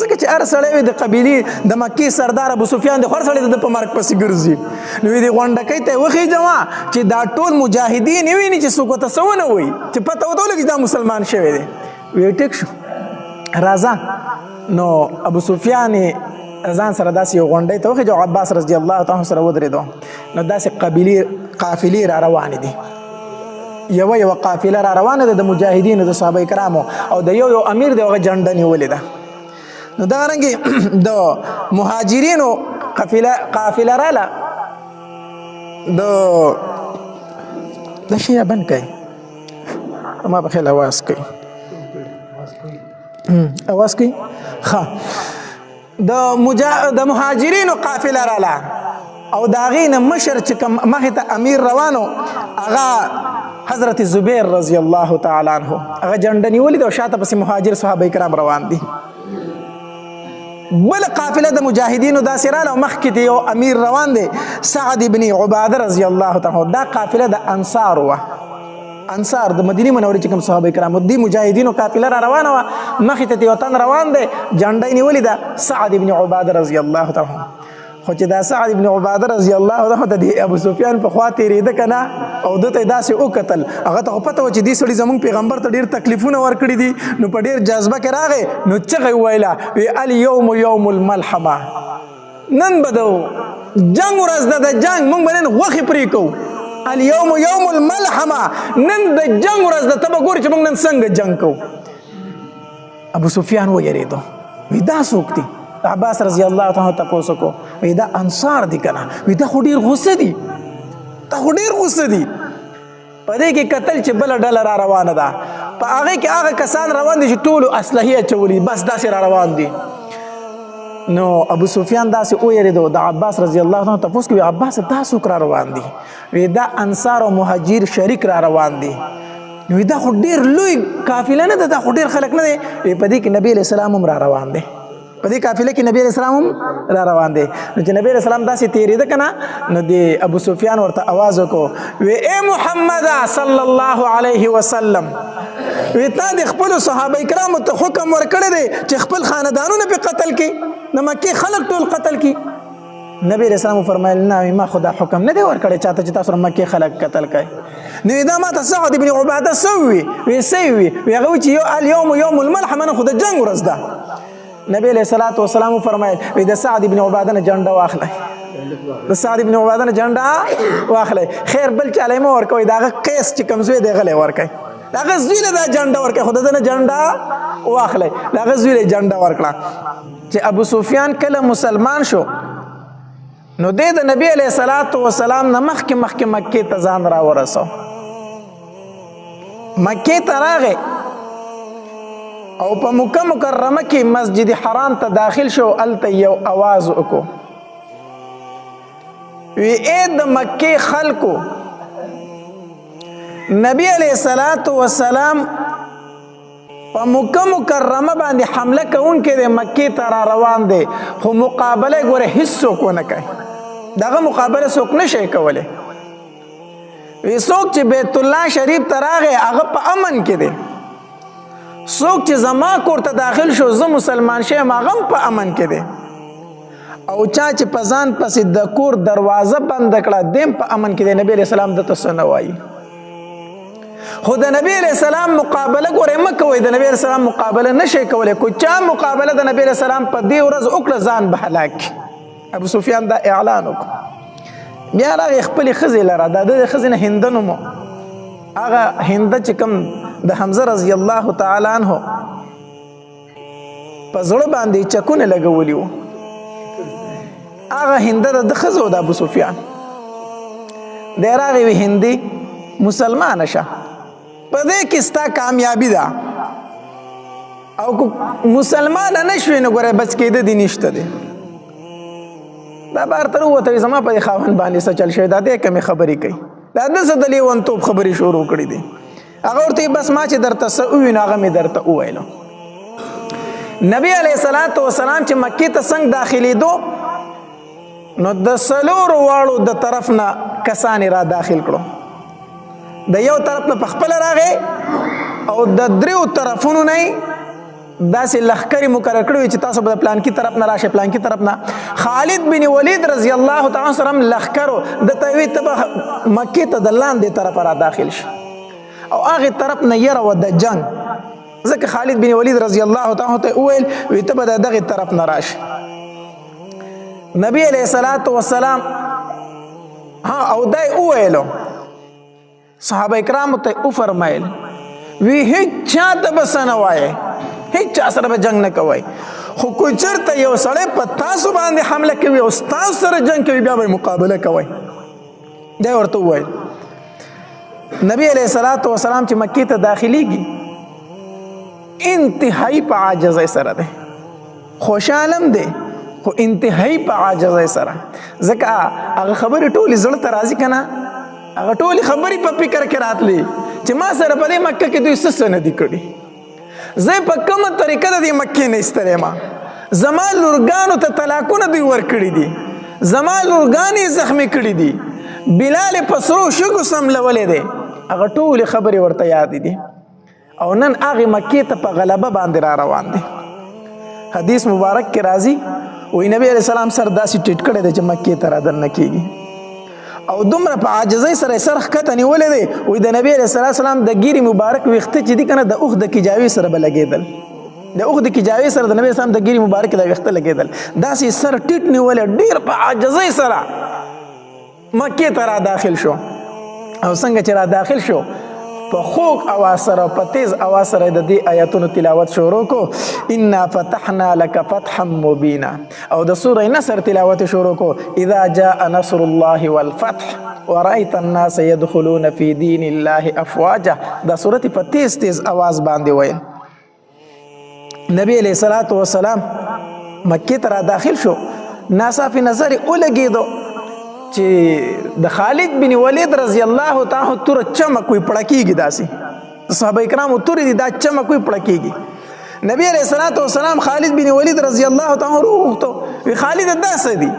ځکه چې هر سړی وي د قبیلې د مکې سردار ابو سفیان د هر سړی د په مرګ پسې ګرځي نو د غونډکۍ ته یې وخېجوه چې دا ټول مجاهدین یې ویني چې څوک ورته څه ونه وایي چې پته ورته ولګي چې دا مسلمان شوی دی وی ټیک شو راځه نو ابو سفیان ځان سره داسې یو غونډۍ ته وخېجو عباس رضی الله تعالی سره ودرېدو نو داسې قافلې را روانې دي یوه قافله را روانه ده د مجاهدینو د صحابه کرامو او د یو امیر دی هغه جنډه نیولې ده نو دغرنګې د مهاجرینو قافله راله د شی بند کوي ما په خیال اواز کوي اواز کوي ښه د مهاجرینو قافله راله او د هغې نه مشر چې کوم مخې ته امیر روانو هغه حضرت زبیر رضی الله تعالی عنه هغه جنډه نیولې ده او شاته پسې مهاجر صحابه کرام روان دي. بل قافله د مجاهدینو داسې راله او مخکې د یو امیر روان دی سعد بن عباده رضی الله تعالی عنه. دا قافله د انصار وه، انصار د مدینې منورې چې کوم صحابه کرامو دي مجاهدینو قافله را روانه وه، مخې ته یو تن روان دی جنډه یې نیولې ده سعد بن عباده رضی الله تعالی عنه. خو چې دا سعد بن عباده رضی الله عنه د ابو سفیان په خوا تېرېده که نه او ده ته یې داسې وکتل، هغه ته خو پته وه چې دې سړي زموږ پیغمبر ته ډېر تکلیفونه ورکړي دي، نو په ډېر جذبه کې راغی نو چغې وویله وی الیوم یوم الملحمه، نن به د جنګ ورځ ده د جنګ موږ به نن غوښې پرې کوو. الیوم یوم الملحمه، نن د جنګ ورځ ده ته به ګورې چې موږ نن څنګه جنګ کوو. ابو سفیان ویرېدو وی دا څوک دي؟ عباس رضی الله تعالی تپوس وکړو وی دا انصار دي که نه؟ وی دا خو ډېر غصه دي، دا خو ډېر غصه دي. په دې کې کتل چې بله ډله را روانه ده، په هغې کې هغه کسان روان دي چې ټولو اسلحې اچولي بس داسې را روان دي. نو ابو سفیان داسې ویرېدو، د عباس رضی الله تعالی تپوس کوي عباس دا څوک را روان دي؟ وی دا انصار او مهاجر شریک را روان دي. نو دا خو ډېر لوی قافله نه ده، دا خو ډېر خلک نه دی. په دې کې نبي علیه السلام هم را روان دی، په دې قافله کې نبی علیہ السلام هم را روان دی. نو چې نبی علیہ السلام داسې تېرېده که نه نو د ابو سفیان ورته آواز وکړو وی ای محمد صلی الله علیه وسلم، وی تا د خپلو صحابه کرامو ته حکم ورکړی دی چې خپل خاندانونه پې قتل کړي، د مکې خلک ټول قتل کړي. نبی علیہ السلام فرمایل نه ما خو دا حکم نه دی ورکړی چاته چې تاسو مکې خلک قتل کړئ. نو دا ما ته سعد بن عباده څه ووي؟ وی څه وي؟ وی هغه وایي چې الیوم یوم الملحمه، نن خو د جنګ ورځ ده. نبی علیہ الصلوۃ والسلام فرمایل وی د سعد بن عباده نه جنډه واخلئ، د سعد بن عباده نه جنډه واخلئ، خیر بل چاله مو ورکوئ، د هغه قیس چې کوم زوی دی هغه له ورکئ، د هغه زوی له دا جنډه ورکئ، خو د ده نه جنډه واخلئ، د هغه زوی له جنډه ورکړه. چې ابو سفیان کله مسلمان شو نو دی د نبی علیہ الصلوۃ والسلام نه مخکې مکې ته ځان را ورسو، مکې ته راغی او په مکه مکرمه کې مسجد حرام ته داخل شو. هلته یو آواز وکړو وی ای د مکې خلکو، نبی علیہ الصلوۃ والسلام په مکه مکرمه باندې حمله کوونکی دی، مکې ته را روان دی، خو مقابله ګوره هیڅ څوک ونه کوي، دغه مقابله څوک نشي کولی. وی څوک چې بیت الله شریف ته راغی هغه په امن کې دی، څوک چې زما کور ته داخل شو زه مسلمان شیم هغه هم په امن کې دی، او چا چې په ځان پسې د کور دروازه بنده کړه دی هم په امن کې دی. نبی علیہ السلام دته څه نه وایي، خو د نبی علیہ السلام مقابله ګورئ مه کوئ، د نبی علیہ السلام مقابله نشئ کولی. کو چا مقابله د نبی علیہ السلام په دې ورځ وکړه ځان به هلاک. ابو سفیان دا اعلان وکړ، بیا راغی خپلې ښځې لره، د ده د ښځې نه هنده نوم و، هغه هنده چې کوم د حمزه رضی الله تعالی عنه په زړه باندې چکونه لګولي وو، هغه هنده د ښځه و د ابو سفیان. دی راغی وی هندي مسلمانه شه، په دې کې ستا کامیابي ده، او که مسلمانه نه شوې نو ګوره بچ کېده دې نشته دی. دا بهر ته ووته وي زما په دې خاوند باندې څه چل شوی، دا دې کمې خبرې کوي، دا ده څه د لیونتوب خبرې شروع کړي دي. هغه ورته بس ما چې درته څه ووینو هغه مې درته وویلو. نبی علیہ الصلوۃ والسلام چې مکې ته څنګه داخلېدو نو د څلورو واړو د طرف نه کسان را داخل کړو، د یو طرف نه پخپله راغی او د دریو طرفونو نه داسې لښکرې مقرر کړي وي چې تاسو به د پلانکي طرف نه راشئ، پلانکي طرف نه. خالد بن ولید رضی الله تعالی سره هم لښکرو د ته وي ته به مکې ته د لاندې طرفه را داخل شي، او هغې طرف نه یره وه د جنګ، ځکه خالد بن ولید رضی الله تعالی ته وویل وی ته به د دغې طرف نه راشي. نبی علیہ الصلوۃ والسلام او دا یې وویلو، صحابه کرامو ته یې وفرمایل وی هیڅ چا ته به څه نه وایئ، هیڅ چا سره به جنګ نه کوئ، خو که چېرته یو سړی په تاسو باندې حمله کوي او ستاسو سره جنګ کوي بیا به یې مقابله کوئ. دا یې ورته وویل. نبی علیہ الصلوۃ والسلام چې مکې ته داخلېږي انتهایی په عاجزۍ سره دی، خوشحالم دی خو انتهایی په عاجزۍ سره. ځکه هغه خبرې ټولې زړه ته راځي که نه هغه ټولې خبرې په فکر کې راتلې چې ما سره په دې مکه کې دوی څه نه دي کړي زه په کومه طریقه د دې مکې نه ایستلی ما زما لورګانو ته طلاقونه دوی ورکړي دي زما لورګانې زخمي کړي دي بلال یې په سرو شګو سملولی دی هغه ټولې خبرې ورته یادې دي او نن هغې مکې ته په غلبه باندې را روان دی حدیث مبارک کې راځي وایي نبی علیه السلام سر داسې ټیټ کړی دی چې مکې ته را دننه کېږي او دومره په عاجزۍ سره یې سر ښکته نیولی دی وایي د نبي علیه السلام د ګیرې مبارک ویښته چې دي که نه د اوښ د کجاوې سره به لګېدل د اوښ د کجاوې سره د نبي اسلام د ګیرې مبارک د ویښته لګېدل داسې سر ټیټ نیولی ډېر په عاجزۍ سره مکې ته را داخل شو او څنګه چې را داخل شو په خوږ اواز سره په تیز اواز سره د دې آیاتونو تلاوت شروع کو انا فتحنا لك فتحا مبینا او د سوره نصر تلاوت شروع کو اذا جاء نصر الله والفتح ورأيت الناس يدخلون في دين الله افواجا دا سوره په تیز تیز اواز باندې وایي نبی علیہ الصلوۃ والسلام مکې ته را داخل شو ناصافي نظر ولګېدو چې د خالد بن ولید رضی الله تعالی تور چمک وي پړکیږي داسې صحابه کرام تور دي دا چمک وي پړکیږي نبی علیہ الصلوۃ والسلام خالد بن ولید رضی الله تعالی وروغتو وی خالد داسې دي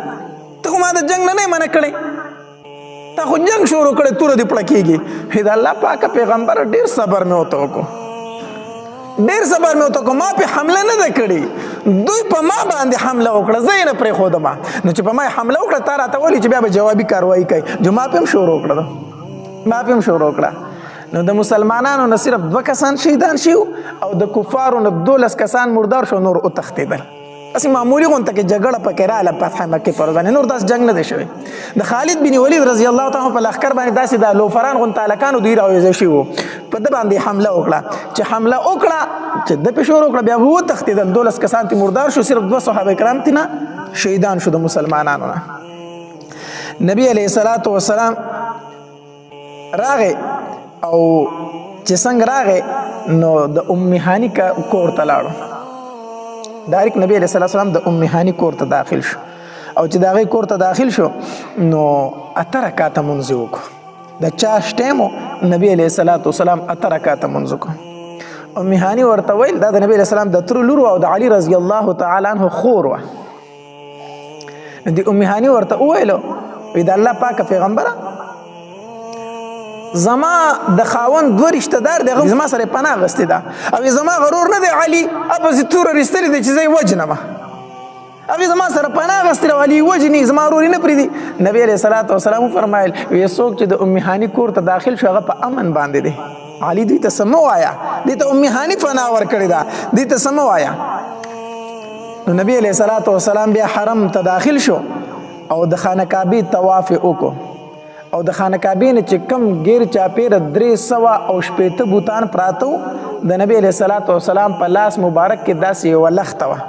ته ما د جنگ نه منع کړي تا خو جنگ شروع کړي تور دي پړکیږي دا الله پاک پیغمبر ډیر صبر مې وته کو ډیر صبر مې وته کو ما په حمله نه ده کړې دوی په ما باندې حمله وکړه زه یې نه پرېښودم نو چې په ما حمله وکړه تا راته ولي چې بیا به جوابي کاروایي کوي جو ما پې هم شروع کړه نو د مسلمانانو نه صرف 2 کسان شهیدان شوي او د کفارو نه 12 کسان مردار شو نور وتښتېدل بس معمولی غونته کې جګړه پکې راغله فتح مکې پر باندې نور داس جنگ نه دی شوی د خالد بن ولید رضی الله تعالی په لښکر باندې داسې د لوفران غونته هلکانو دوی راویځه شوي وو په ده باندې حمله وکړه چې حمله وکړه چې ده پې شروع وکړه بیا به وتښتېدل 12 کسان ترې مردار شو صرف 2 صحابه کرام ترې نه شهیدان شو د مسلمانانو نه نبی علیه الصلاة والسلام راغې او چې څنګه راغې نو د ام هاني کور ته لاړو ډایرک نبی علیه السلام د ام هاني کور ته داخل شو او چې د هغې کور ته داخل شو نو 8 رکعته مونځ یې وکړو د چاش ټیم نبی علیه السلام 8 رکعته مونځ وکړو ام هاني ورته ویل دا د نبی علیه السلام د ترو لور او د علي رضی الله تعالی عنه خور وه د ام هاني ورته وویلو وی د الله پاکه پیغمبره زما د خاوند 2 رشته دار دی هغه زما سره پناه اخیستې ده او زما غرور نه دی علي اپسې توره رستلې دی چې زه یې وجنمه هغې زما سره پناه اخیستې ده علي یې وجني زما ورور یې نه پرېږدي نبي علیه الصلاة والسلام وفرمایل وی څوک چې د ام هاني کور ته داخل شو هغه په امن باندې دی علي دوی ته څه مه وایه دوی ته ام هاني پناه ورکړې ده دوی ته څه مه وایه نو نبي علیه الصلاة والسلام بیا حرم ته داخل شو او د خانه کعبې طواف یې وکړو او د خانه کعبې نه چې کم ګیر چاپېره 380 بوتان پراته وو د نبی علیه الصلاة والسلام په لاس مبارک کې داسې یوه لخته وه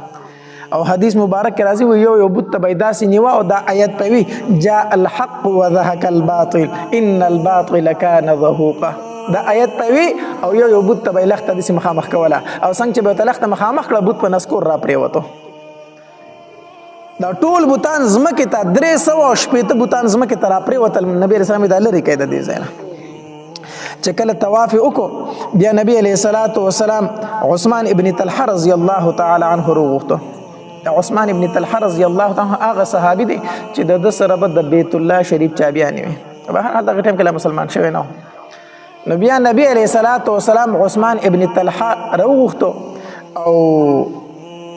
او حدیث مبارک کې راځي یو بوت ته به یې داسې نیوه او دا آیت به وي جاء الحق وذهق الباطل ان الباطل كان زهوقا دا آیت به وي او یو بوت ته به یې لخته داسې مخامخ کوله او څنګه چې به ورته لخته مخامخ کړه بوت په نسکور را پرېوتو دا ټول بوتان ځمکې ته 380 بوتان ځمکې ته را پرېوتل نبي علیه السلام یې دا لرې کړی د دې ځای نه چې کله طواف یې وکړو بیا نبي علیه الصلاة والسلام عثمان ابن طلحه رضی الله تعالی عنه راوغوښتو عثمان ابن طلحه رضی الله تعالی عنه هغه صحابي دی چې د ده سره به د بیت الله شریف چابیانې وي بهرحال دغه ټایم کې لا مسلمان شوی نه و نو بیا نبي علیه الصلاة والسلام عثمان ابن طلحه راوغوښتو او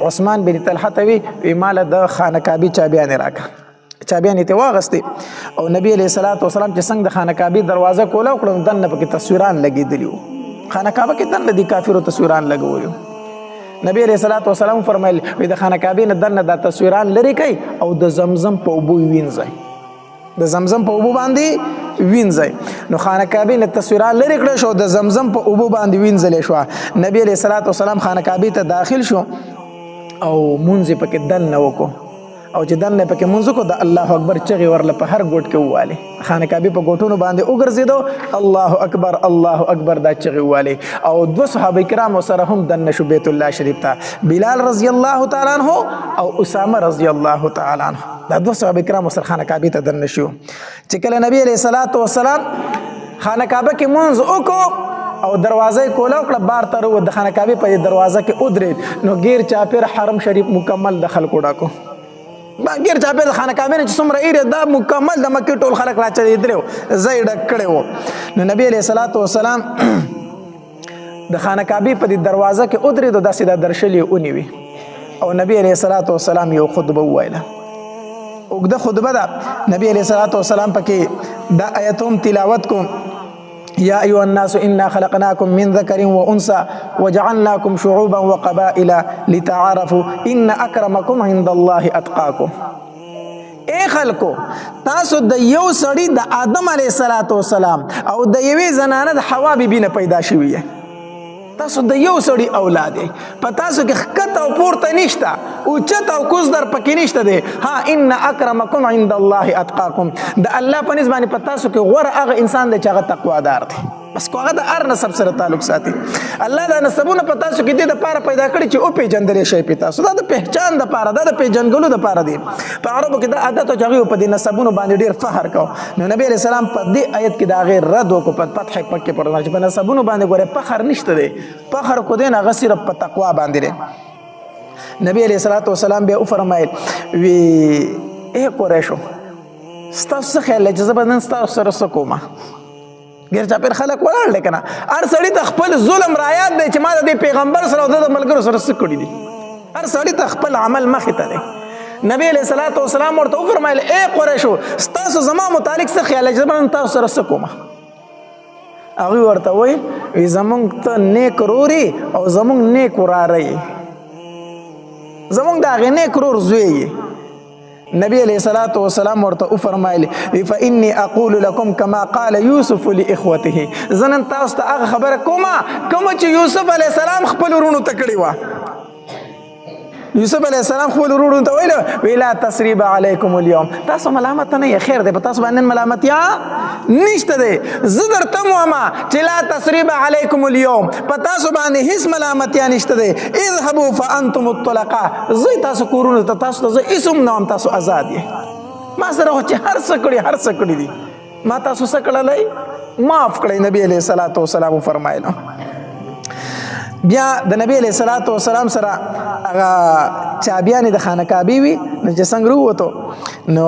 عثمان بن طلحه ته وی ماله د خانه کعبې چابیانې راکړه چابیانې ترې واخیستې او نبي علیه الصلاة والسلام چې څنګه د خانه کعبې دروازه کوله وکړه نو دننه پکې تصویران لګېدلي وو خانه کعبه کې دننه دي کافرو تصویران لګولي وو نبی علیه الصلاة والسلام فرمایل وی د خانه کعبې نه دننه دا تصویران لرې کوي او د زمزم په اوبو وینځئ د زمزم په اوبو باندې وینځئ نو خانه کعبې نه تصویران لرې کړه شو د زمزم په اوبو باندې وینځلې شوه نبی علیه الصلاة والسلام خانه کعبې ته داخل شو او مونځ یې پکې دننه وکړو او چې دنه پکې منځ کو د الله اکبر چغې ورله په هر ګوټ کې وواله خانه کعبه په ګوټونو باندې وګرځیدو الله اکبر دا چغې وواله او دو صحابه کرام سره هم دنه شو بیت الله شریف ته بلال رضی الله تعالی عنہ او اسامه رضی الله تعالی عنہ دا دو صحابه کرام سره خانه کعبه ته دنه شو چې کله نبی علیہ الصلوۃ والسلام خانه کعبه کې منځ وکړو او دروازه کوله کړه بار تر و د خانه کعبه په دروازه کې ودرېد نو غیر چاپیر حرم شریف مکمل دخل کوډا کو با غیر چاپیر د خانه کعبه نه څومره ایره دا مکمل د مکه ټول خلک راچې درو زید کړو نو نبی علیہ الصلوۃ والسلام د خانه کعبه په دروازه کې ودرېد د سیده درشلې اونیوي او نبی علیہ الصلوۃ والسلام یو خطبه وایله وګړه خطبه ده نبی علیہ الصلوۃ والسلام پکې دا آیتوم تلاوت کوم یا ایها الناس انا خلقناکم من ذکر و انثى وجعلناکم شعوبا وقبائل لتعارفوا ان اکرمکم عند الله اتقاکم اے خلکو تاسو د یو سړی د آدم علیه السلام او د یوې زنانه د حوا بیبي نه پیدا شوی تاسو د یو سړی اولاد په تاسو کې خکت او پورته نشته او چت او کوز در پکې نشته دی ها ان اکرمکم عند الله اتقاکم د الله په نسبت باندې په تاسو کې غوره هغه انسان دی چې هغه تقوا دار دی بس کو هغه د ار نسب سره تعلق ساتي الله دا نسبونه په تاسو کې د پاره پیدا کړی چې او پیجندل شي په تاسو دا د پہچان د پاره دا د پیجنګلو د پاره دی په عربو کې د عادت او جغې په دې نسبونو باندې ډیر فخر کو نو نبی علیہ السلام په دې آیت کې دا غیر رد کو په فتح پکې پر چې په نسبونو باندې ګوره فخر نشته دی فخر کو دین هغه صرف په تقوا باندې دی نبی علیہ الصلوۃ والسلام به فرمایل وی اے قریشو ستاسو خیال چې زبردن ستاسو سره سکوما غیر چاپیر خلک وړل کنه هر سړی ته خپل ظلم رایات دی چې ما د پیغمبر سره او د ملګرو سره سکړی دي هر سړی ته خپل عمل مخې ته دی نبی علیہ الصلوۃ والسلام ورته فرمایل اے قریشو ستاسو زما متعلق څه خیال چې زبردن تاسو سره سکوما هغه ورته وای زمونږ ته نیک روري او زمونږ نیک وراره زمونږ دا غ نیک رور زوی نبی علیہ الصلوۃ والسلام ورته فرمایلی فإني أقول لكم كما قال يوسف لإخوته زنن تاسو ته هغه خبره کومه چې یوسف علیہ السلام خپل ورونو ته کړی و یوسف علیہ السلام خپل ورونو ته ویل ویلا تسریب علیکم اليوم تاسو ملامت نه خیر دی په تاسو باندې ملامت یا نشته دی زدر تموما چې لا تسریب علیکم اليوم په تاسو باندې هیڅ ملامت یا نشته دی اذهبوا فانتم الطلقاء زی تاسو کورونو ته تاسو ته اسم نام تاسو آزاد یې ما سره چې هر څه کړی دي ما تاسو څه کړلای معاف کړی نبی علیہ الصلوۃ والسلام فرمایله بیا د نبی علیہ الصلوۃ والسلام سره هغه چابیان د خانه کعبه وی نو چې څنګه وروته نو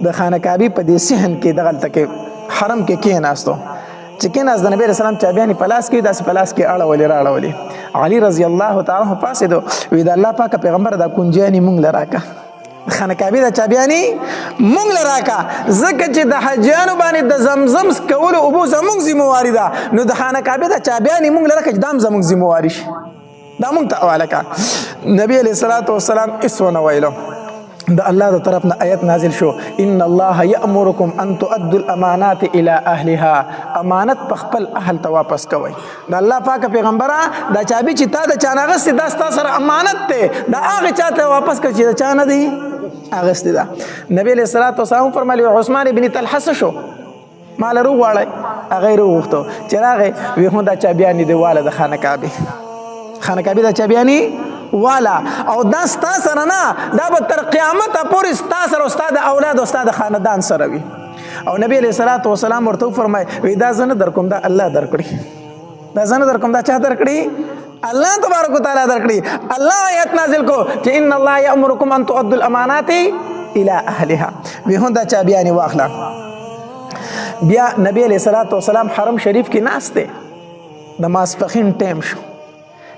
د خانه کعبه په دې صحن کې دغلته کې حرم کې کېناستو چې کېناست د نبی علیہ السلام چابیان په لاس کې داسې په لاس کې اړولې راړولې علي رضی الله تعالی عنہ پاسېدو وی د الله پاک پیغمبر دا کنجیانی مونږ لراکه خانه کعبه د چابیانی مونږ لراکا زکه چې د حجانو باندې د زمزم کول او بو زمونږ ذمہواری ده نو د خانه کعبه د چابیانی مونږ لراکا چې دام زمونږ ذمہواری شي دا مونږ ته حواله کا نبی علیہ الصلوۃ والسلام اسونه ویلو د الله د طرفنا آیت نازل شو ان الله یأمرکم ان تؤدوا الامانات الى اهلها امانت په خپل اهل ته واپس کوئ د الله پاک پیغمبره دا چابي چې تا د چانغست د ستا سره امانت ته دا هغه چاته واپس کړي چې چانه دی اغست ده نبی علیہ الصلوۃ والسلام فرمایلی عثمان ابن طلحه شو مال رو واړی هغه وروغتو چې راغی وی هم دا چابيانی دی والا د خانه کعبه د چابيانی والا او دا ستا سره نه دا به تر قیامت پورې ستا سره استاد اولاد استاد خاندان سره وي او نبی علیہ الصلوۃ والسلام ورته فرمای وی دا زنه در کوم دا الله در کړی دا زنه در کوم دا چا در کړی الله تبارک وتعالى در کړی الله آیت نازل کو چې ان الله یامرکم ان تؤدوا الامانات الى اهلها به هندا چا بیان واخلا بیا نبی علیہ الصلوۃ والسلام حرم شریف کې ناشته د ماسپخین ټیم شو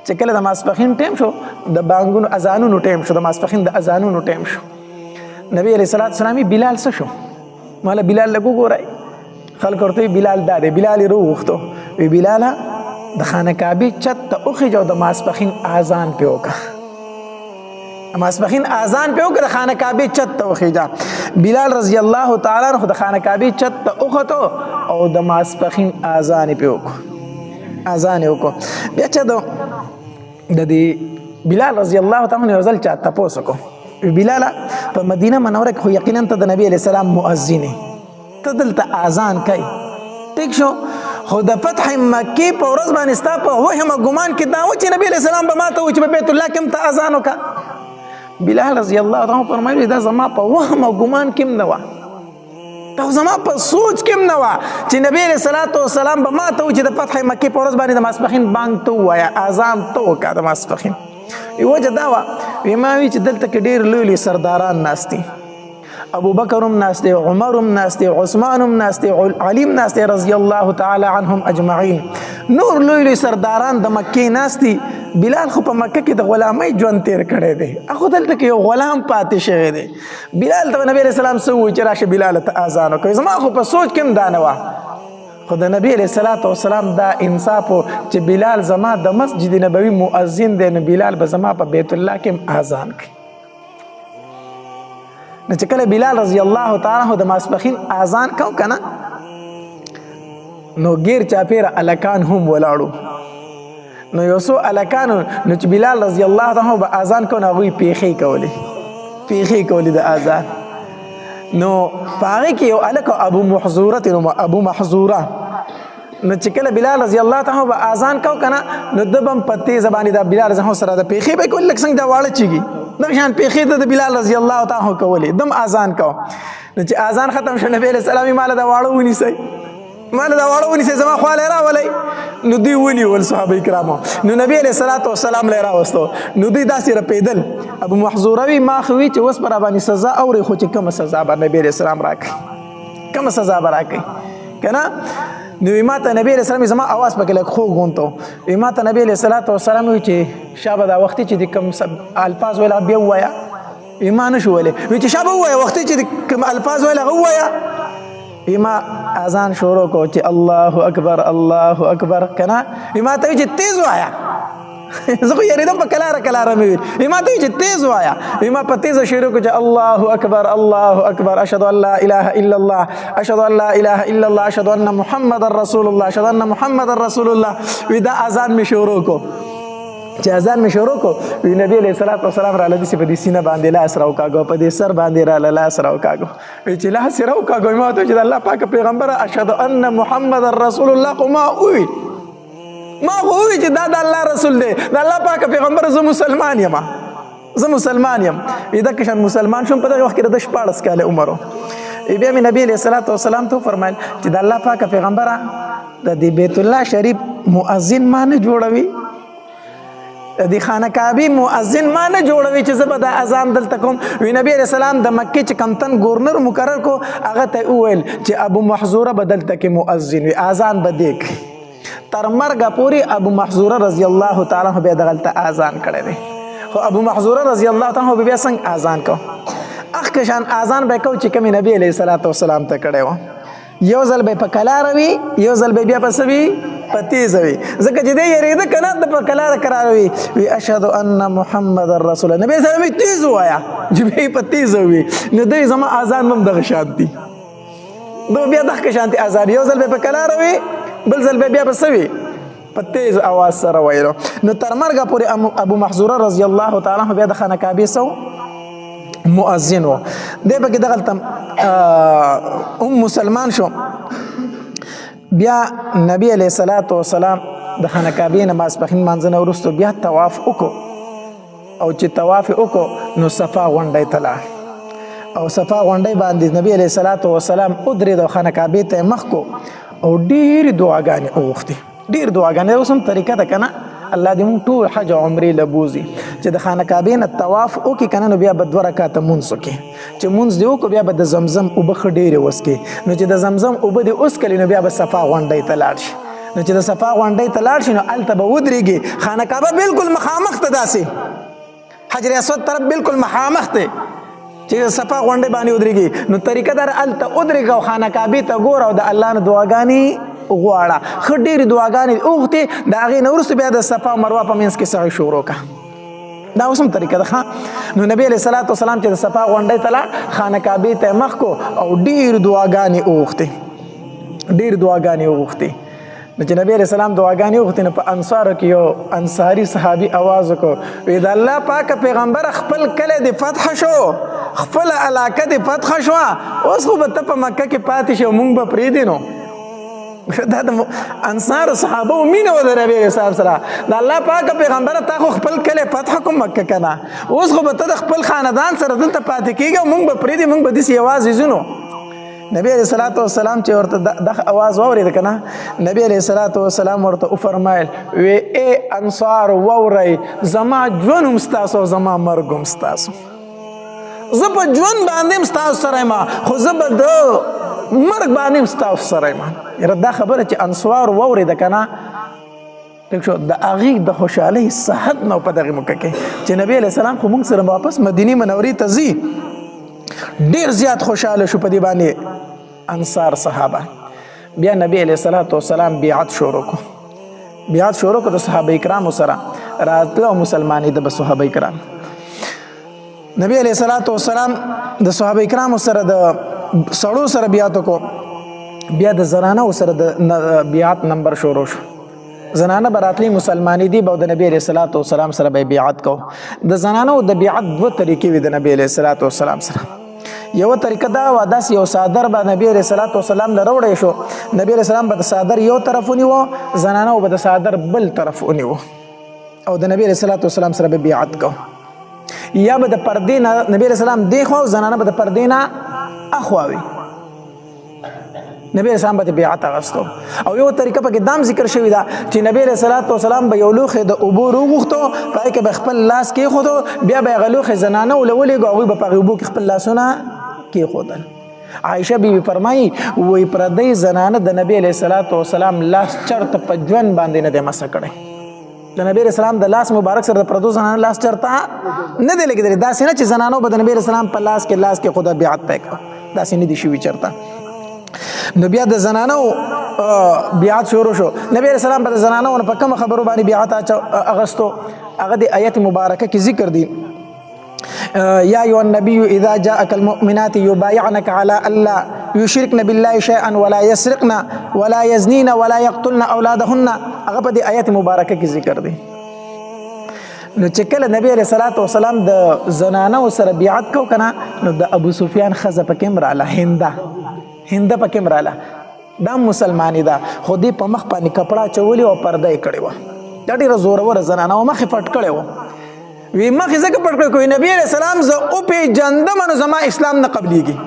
چې کله د ماسپخین ټیم شو د بانګونو اذانونو ټیم شو د ماسپخین د اذانونو ټیم شو نبی علیہ الصلوۃ والسلام بلال څه شو مالا بلال لګو ګورای خلک ورته بلال دا دی بلال روغتو وی بلال د خانه کعبه چت ته اوخه جو د ماسپخین اذان پیوکا ماسپخین اذان پیوکا د خانه کعبه چت ته اوخه جا بلال رضی الله تعالی عنہ د خانه کعبه چت ته اوخه تو او د ماسپخین اذان پیوکا اذان وکړو بیا چې د دې بلال رضی الله تعالی عنہ ځل چاته پوسکو بلاله په مدینه منوره کې خو یقینا ته د نبی علیه السلام مؤذن یې، ته دلته اذان کوي، ټیک شو. خو د فتح مکې په ورځ باندې ستا په وهم او ګمان کې دا و چې نبی علیه السلام به ما ته وایي چې په بیت الله کې هم ته اذان وکړه. بلال رضی الله عنه فرمایي دا زما په وهم او ګمان کې هم نه وه، دا زما په سوچ کې هم نه وه چې نبی علیه الصلاة والسلام به ما ته وایي چې د فتح مکې په ورځ باندې د ماسپښین بانګ ته ووایه، اذان ته وکړه د ماسپښین. وجه دا وه ما وایي چې دلته کې ډېر لوی لوی سرداران ناست دي، ابو بکر هم ناست دی، عمر هم ناست دی، عثمان هم ناست دی، علی هم ناست دی رضی الله تعالی عنهم اجمعین، نور لوی لوی سرداران د مکې ناست دي. بلال خو په مکه کې د غلامۍ ژوند تیر کړی دی، هغه دلته کې یو غلام پاتې شوی دی. بلال ته نبی علیه السلام څه ووایي چې راشه بلال ته اذان وکړئ. زما خو په سوچ کې هم دا نه وه، خو د نبی علیه الصلاة والسلام دا انصاف و چې بلال زما د مسجد نبوي مؤذن دی، نو بلال به زما په بیت الله کې هم اذان کوي. نو چې کله بلال رضی الله تعالی عنہ د ماسپښین اذان کو کنه، نو غیر چاپیره الکان هم ولاړو، نو یو څو الکانو نو چې بلال رضی الله تعالی عنہ به اذان کو، نو هغوی پیښې کولې د اذان. نو په هغې کې یو الک ابو محظوره نو چې کله بلال رضی الله تعالی عنہ به اذان کو کنه، نو د به هم په تیزه باندې د بلال رضی الله عنه سره د پیښې به کولې، لکه څنګه دا واړه چیږي دغه شان پیښې ته د بلال رضی الله تعالی عنہ کولې، دم اذان کو. نو چې اذان ختم شو نبی علیه السلام یې ماله دا واړه ونیسئ زما خواله راولئ. نو دوی ونیول صحابه کرامو، نو نبی علیه الصلاة والسلام لی راوستو، نو دوی داسې رپېدل. ابو محظوره وي ما خو وي چې اوس به راباندې سزا اورئ، خو چې کومه سزا به نبی علیه السلام راکړي، کومه سزا به راکړي که نه. نو ما ته نبی علیه السلام زما اواز پکې لږ خوږ غونته، ما ته نبی علیه الصلاة والسلام وایي چې شابه دا وختي چې د کوم الفاظ ویل هغه بیا ووایه. ما نه شو ویلی، وایي چې شابه ووایه وختي چې د کوم الفاظ ویل هغه ووایه. ما اذان شروع کو چې الله اکبر الله اکبر کنه، ما ته وایي چې تیز وایه. زه خو یېرېدم په کلاره مې ویل، ما ته وایي چې تیز وایه. ما په تیزه شروع کو چې الله اکبر الله اکبر اشهد ان لا اله الا الله اشهد ان لا اله الا الله اشهد ان محمد رسول الله اشهد ان محمد رسول الله. وی دا اذان مې شروع کو، چې اذان مې شروع کو، وی نبی علیه الصلاة والسلام راله داسې په دې سینه باندې لاس راوکاږو، په دې سر باندې راله لاس راوکاږو. وی چې لاس یې راوکاږو، ما ورته ویل چې د الله پاک پیغمبره اشهد ان محمد رسول الله، خو ما خو ووایي چې دا د الله رسول دی، د الله پاک پیغمبره، زه مسلمان یم. وی دکه شان مسلمان شوم. په دغه وخت کې د 14 کاله عمر و. بیا مې نبی علیه الصلاة والسلام ته وفرمایل چې د الله پاک پیغمبره د دې بیت الله شریف مؤذن ما نه جوړوي، د دې خانه کعبې مؤذن ما نه جوړوي چې زه به دا اذان دلته کوم. وی نبی علیه السلام د مکې چې کوم تن ګورنر مقرر کو، هغه ته وویل چې ابو محظوره به دلته کې مؤذن وي، اذان به دی کوي. تر مرګه پورې ابو محظوره رضی الله تعالی عنہ بیا دغلته اذان کړی دی. خو ابو محظوره رضی الله تعالی عنہ بیا څنګه اذان کو؟ اخ شان اذان به کو چې کوم نبی علیه الصلاة والسلام ته کړی و. یو ځل به په کلاره وي، یو ځل به بیا په څه وي، په تیزه وي، ځکه چې دی یېرېده که نه د په کلاره کراره وي. وی اشهد ان محمد رسول الله، نبی صلی الله تیز ووایه چې بیا یې په تیزه وي. نو دوی زما اذان هم دغه شان دي، دغه بیا دغه شانتي اذان، یو ځل به په کلاره وي، بل ځل به بیا په څه وي، په تیز اواز سره ویلو. نو تر مرګه پورې ابو محظوره رضی الله تعالی عنہ بیا د خانه کعبې سو مؤذن و. دی پکې دغلته مسلمان شو. بیا نبی علیه الصلاة والسلام د خانه کعبې نه ماسپښین مانځه نه وروستو بیا طواف وکړو، او چې طواف وکړو نو صفا غونډۍ ته لاړ، او صفا غونډۍ باندې نبی علیه الصلاة والسلام ودرېد او خانه کعبې ته یې مخ کو، او ډېرې دعاګانې وغوښتې، ډېر دعاګانې. اوس هم طریقه ده که نه، الله دې مونږ ټول حج او عمرې له بوځي چې د خانه کعبې نه طواف وکړي که نه، نو بیا به 2 رکعته مونځ وکړي. چې مونځ دې وکړو بیا به د زمزم اوبه ښه ډېرې وڅکي. نو چې د زمزم اوبه دې وڅکلې نو بیا به صفا غونډۍ ته لاړ شي. نو چې د صفا غونډۍ ته لاړ شي نو هلته به ودرېږي. خانه کعبه بالکل مخامخ ته، داسې حجر اسود طرف بالکل مخامخ دی چې صفا غونډۍ باندې ودرېږي. نو طریقه دار هلته ودرېږه او خانه کعبې ته ګوره او د الله نه دعاګانې غواړه. ښه ډېرې دعاګانې وغوښتې. د هغې نه وروسته بیا د صفا او مروه په منځ کې سعی شروع کړه. دا اوس هم طریقه ده. نو نبی علیه الصلاة والسلام چې د صفا غونډۍ ته لاړ، خانه کعبې ته یې مخ کو او ډېرې دعاګانې وغوښتې، ډېرې دعاګانې وغوښتې. نو چې نبی علیہ السلام دعاګانې وغوښتې نو په انصارو کې یو انصاري صحابي آواز وکړو وی د الله پاکه پیغمبر خپل کلی د فتح شو خپله علاقه د فتح شوه اوس خو به ته په مکه کې پاتې شي او موږ به پرېږدې نو دا د انصار صحابه مینه و د نبی صاحب سره د الله پاک پیغمبر تا خو خپل کله فتح کوم مکه کنه اوس خو به ته د خپل خاندان سره دلته پاتې کېږي مونږ به پرېږدي مونږ به داسې یوازې ځو نو نبی علیه صلات وسلام چې ورته دغه اواز واورېد که نه نبی علیه صلات وسلام ورته وفرمایل وی ای انصار واورئ زما ژوند هم ستاسو او زما مرګ هم ستاسو زه په ژوند باندې هم ستاسو سره یم خو زه به د مرګ باندې هم ستاسو سره یم یاره دا خبره چې انصار واورېده که نه ټیک شو د هغې د خوشحالۍ صحت نه په دغې موقع کې چې نبی علیه السلام خو موږ سره واپس مدینې منورې ته ځي ډېر زیات خوشحاله شو په دې باندې انصار صحابه بیا نبی علیه الصلاة والسلام بیعت شروع کړو بیعت شروع کړو د صحابه کرامو سره راتله او مسلمانېده به صحابه کرام نبی علیه الصلاة والسلام د صحابه کرامو سره د سړو سره بیعت وکړو بیا د زنانو سره د بیعت نمبر شروع شو زنانه براتلی مسلمانی دی به د نبی علیہ الصلوۃ والسلام سره به بیعت کو د زنانو د بیعت دوه طریقې وي د نبی علیہ الصلوۃ والسلام سره یو طریقه دا و داس یو صادر به نبی علیہ الصلوۃ والسلام له وروړی شو نبی علیہ السلام به د صادر یو طرف ونیو زنانو به د صادر بل طرف ونیو او د نبی علیہ الصلوۃ والسلام سره به بیعت کو یا به د پردې نه نبی علیہ السلام دی خو زنانه به د پردې نه اخواوي نبی اسلام به بیعت اغستو او یو طریقه پکې دام ذکر شوی دا چې نبی رسول الله سلام به یو لوخه د اوبو وغوښتو پای کې به خپل لاس کې خودو بیا به غلوخه زنانه ولولې غوي به په اوبو کې خپل لاسونه کې خودل عائشه بیبي فرمایي وې پردې زنانه د نبی علیہ الصلوۃ والسلام لاس چرته په ژوند باندې نه د مسه کړي د نبی رسول الله د لاس مبارک سره د پردو زنانه لاس چرته نه دی لګیدل دا سینه چې زنانو به د نبی رسول الله په لاس کې خدا بیعت پکړه دا سینه دي شوی چرته نو بیا د زنانو بیعت شروع شو نبی علیہ السلام په زنانو په کوم خبرو باندې بیعت اغستو هغه د آیت مبارکه کې ذکر دي یا ایها النبی اذا جاءك المؤمنات يبايعنك على الا يشركن بالله شيئا ولا يسرقن ولا يزنين ولا يقتلن اولادهن هغه په د آیت مبارکه کې ذکر دي نو چې کله نبی علیہ الصلوۃ والسلام د زنانو سره بیعت کو کنه نو د ابو سفیان خزه په کمر علی هنده پکې مراله دا مسلمانی ده خو دې په مخ باندې کپڑا چولی او پرده کړي و دا ډیره زورور زنانه او مخ پټ کړي و وی مخ زکه پټ کړي کوي نبی علیہ السلام ز او په جندم نو زما اسلام نه قبليږي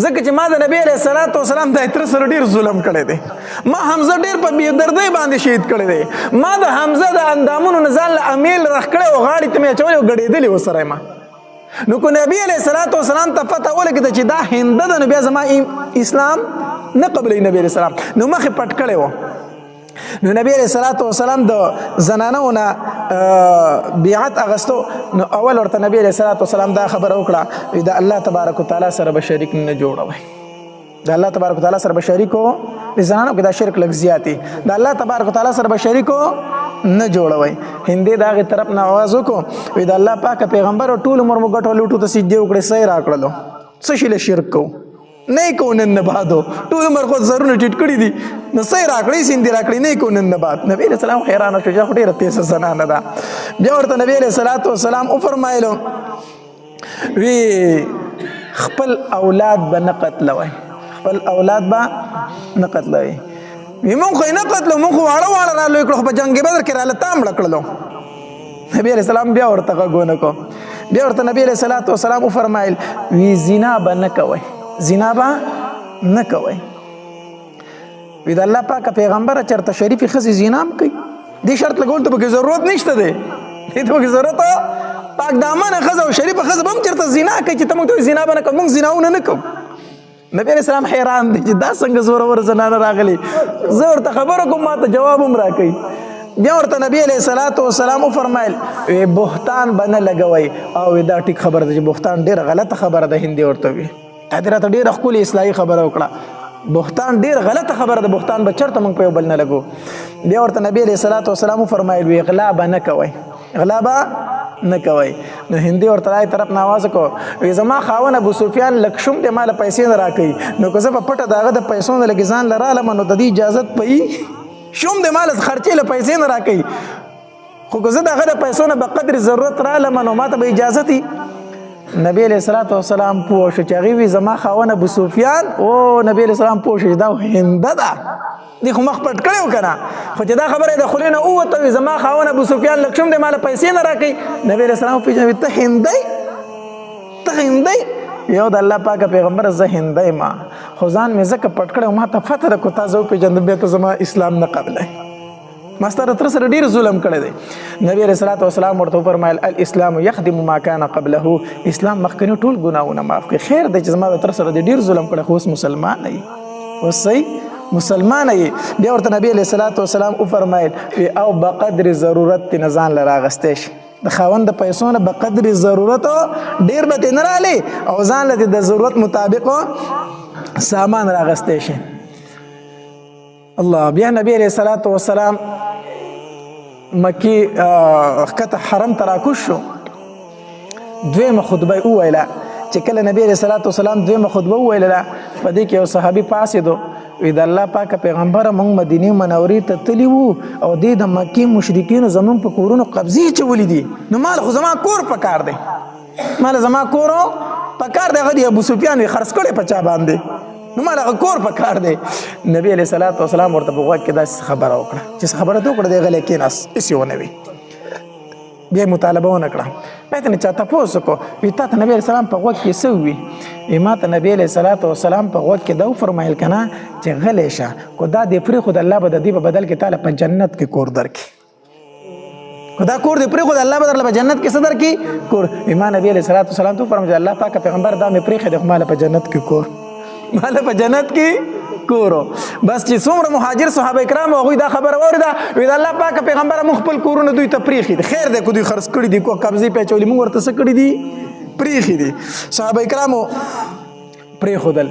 ځکه چې ما د نبی علیہ الصلوۃ والسلام د اتر سره ډیر ظلم کړي دي ما حمزه ډیر په بی دردی باندې شهید کړي دي ما د حمزه د اندامونو نزال امیل رخ کړي او غاړي ته مې چولې او غړېدلې وسره ما نو کو نبی علیہ الصلوۃ والسلام ته پته ولګید چې دا هنده د نبی زما اسلام نه قبلې نبی علیہ السلام نو مخ پټ کړي و نو نبی علیہ الصلوۃ والسلام د زنانو نه بیعت اغستو نو اول ورته نبی علیہ الصلوۃ والسلام دا خبر وکړه د الله تبارک وتعالى سره به شریک نه جوړوي د الله تبارک وتعالى سره به شریکو د زنانو کې دا شرک لږ زیاتی د الله تبارک وتعالى سره به شریکو نه جوړوي هندي داغه طرف نه आवाज وکړو وی د الله پاک پیغمبر ټول عمر مګټو لوټو ته سجده وکړي سې راکړلو څه شي له شرک کو نه کو نن بعدو ټول عمر خو زرونه ټټ کړی دي نو سې راکړي سیندي راکړي نه کو نن بعد نبی رسول الله حیران شو چې ډیره تیز زنانه ده بیا ورته نبی رسول الله والسلام او فرمایلو وی خپل اولاد به نه قتلوي خپل اولاد به نه قتلوي مونږ خو نه قتلو مونږ واړه را لوی کړو په جنگ بدر کې را لتام لکړلو نبی علیہ السلام بیا ورته غوونه کو بیا ورته نبی علیہ الصلوۃ والسلام فرمایل وی زنا به نه کوي زنا به نه کوي وی د الله پاک پیغمبر چرته شریف خزي زنا کوي دې شرط لګول ته به ضرورت نشته دی دې ته به ضرورت پاک دامن خزه او شریف خزه به چرته زنا کوي چې ته موږ زنا به نه کوو موږ زناونه نه کوو نبی علیہ السلام حیران دي چې دا څنګه زورور زنانه راغلي زور ته خبره کوم ماته جواب هم راکړي بیا ورته نبی علیہ الصلوۃ والسلام فرمایل بهتان بنه لګوي او دا ټیک خبره ده چې بهتان ډیره غلطه خبره ده هندي ورته وي حضرت ډیره خپل اصلاحي خبره وکړه بهتان ډیر غلطه خبره ده بهتان به چرته موږ په بل نه لګو بیا ورته نبی علیہ الصلوۃ والسلام فرمایل وی غلا بنه کوي غلا نه کوي نو هندي ورته راي طرف نه आवाज کو وی زما خاون ابو سفیان لکشم د مال پیسې نه راکړي نو که زه په پټه داغه د پیسو نه لګزان لراله نو د دې اجازه پي شوم د مال خرچې له پیسې نه راکوي خو که زه د هغه د پیسو نه به قدر ضرورت رالم نو ما ته به اجازه دي نبی علیه الصلاة والسلام پوه شو چې هغې وي زما خاوند ابو سفیان او نبی علیه السلام پوه شو چې دا هنده ده دې خو مخ پټ کړی و که نه خو چې دا خبره یې د خولې نه ووته وي زما خاوند ابو سفیان لږ شوم دی ما له پیسې نه راکوي نبی علیه السلام وپېژني ته هندی یو د الله پاکه پیغمبر زه هندی ما خو ځان مې ځکه پټ کړی ما ته فتح ده کو تا زه وپېژندم بیا ته زما اسلام نه قبلوي ما ستا د تره سره ډېر ظلم کړی دی نبی علیه الصلاة والسلام ورته وفرمیل الاسلام یخدم ما کان قبله اسلام مخکني ټول ګناهونه معاف کړي خیر دی چې زما د تره سره د ډېر ظلم کړی خو اوس مسلمان یې اوس صحیح مسلمان یې بیا ورته نبی علیه الصلاة والسلام وفرمیل او بقدر ضرورت تې نه ځان له راغستی شي د خاوند د پیسو نه بقدر ضرورت ډېر به تې نه رالې او ځان له د ضرورت مطابق سامان راغستی شي الله بیا نبی علیه الصلاة والسلام مکی ښکته حرم ته راکوز شو دویمه خطبه یې وویله چې کله نبی علیه الصلاة والسلام دویمه خطبه وویله په دې کې یو صحابي پاڅېدو وی د الله پاکه پیغمبره موږ مدینې منورې ته تللي وو او دې د مکې مشرکینو زموږ په کورونو قبضې اچولي دي نو مال خو زما کور پکار دی مال زما کورو پکار دی هغه د ابو سفیان یې خرڅ کړی په چا باندې نو مال هغه کور پکار دی نبی علیه الصلاة والسلام ورته په غوږ کې داسې خبره وکړه چې خبره ته وکړه دی غلی کېناست هېڅ یې ونه وي بیا مطالبه ونه کړه بیا ته نه چا تپوس وکړو وي تا ته نبي علیه السلام په غوږ کې څه ووي ما ته نبی علیه الصلاة والسلام په غوږ کې دا وفرمیل که نه چې غلی شه خو دا دې پرېښود الله به د دې په بدل کې تاله په جنت کې کور درکړي خو دا کور دې پرېښود الله به درله په جنت کې څه درکړي کور ما نبي علیه الصلاة والسلام ته وفرمیل چې الله پاکه پیغمبر دا مې پرېښی دی خو ماله په جنت کې کور ماله په جنت کې کورو بس چې څومره مهاجر صحابه کرام هغوی دا خبره واورېده وی د الله پاکه پیغمبره موږ خپل کورونه دوی ته پرېښي دي خیر دی که دوی خرڅ کړي دي کو قبضې پې اچولي موږ ورته څه کړي دي پرېښي دي صحابه کرامو پرېښودل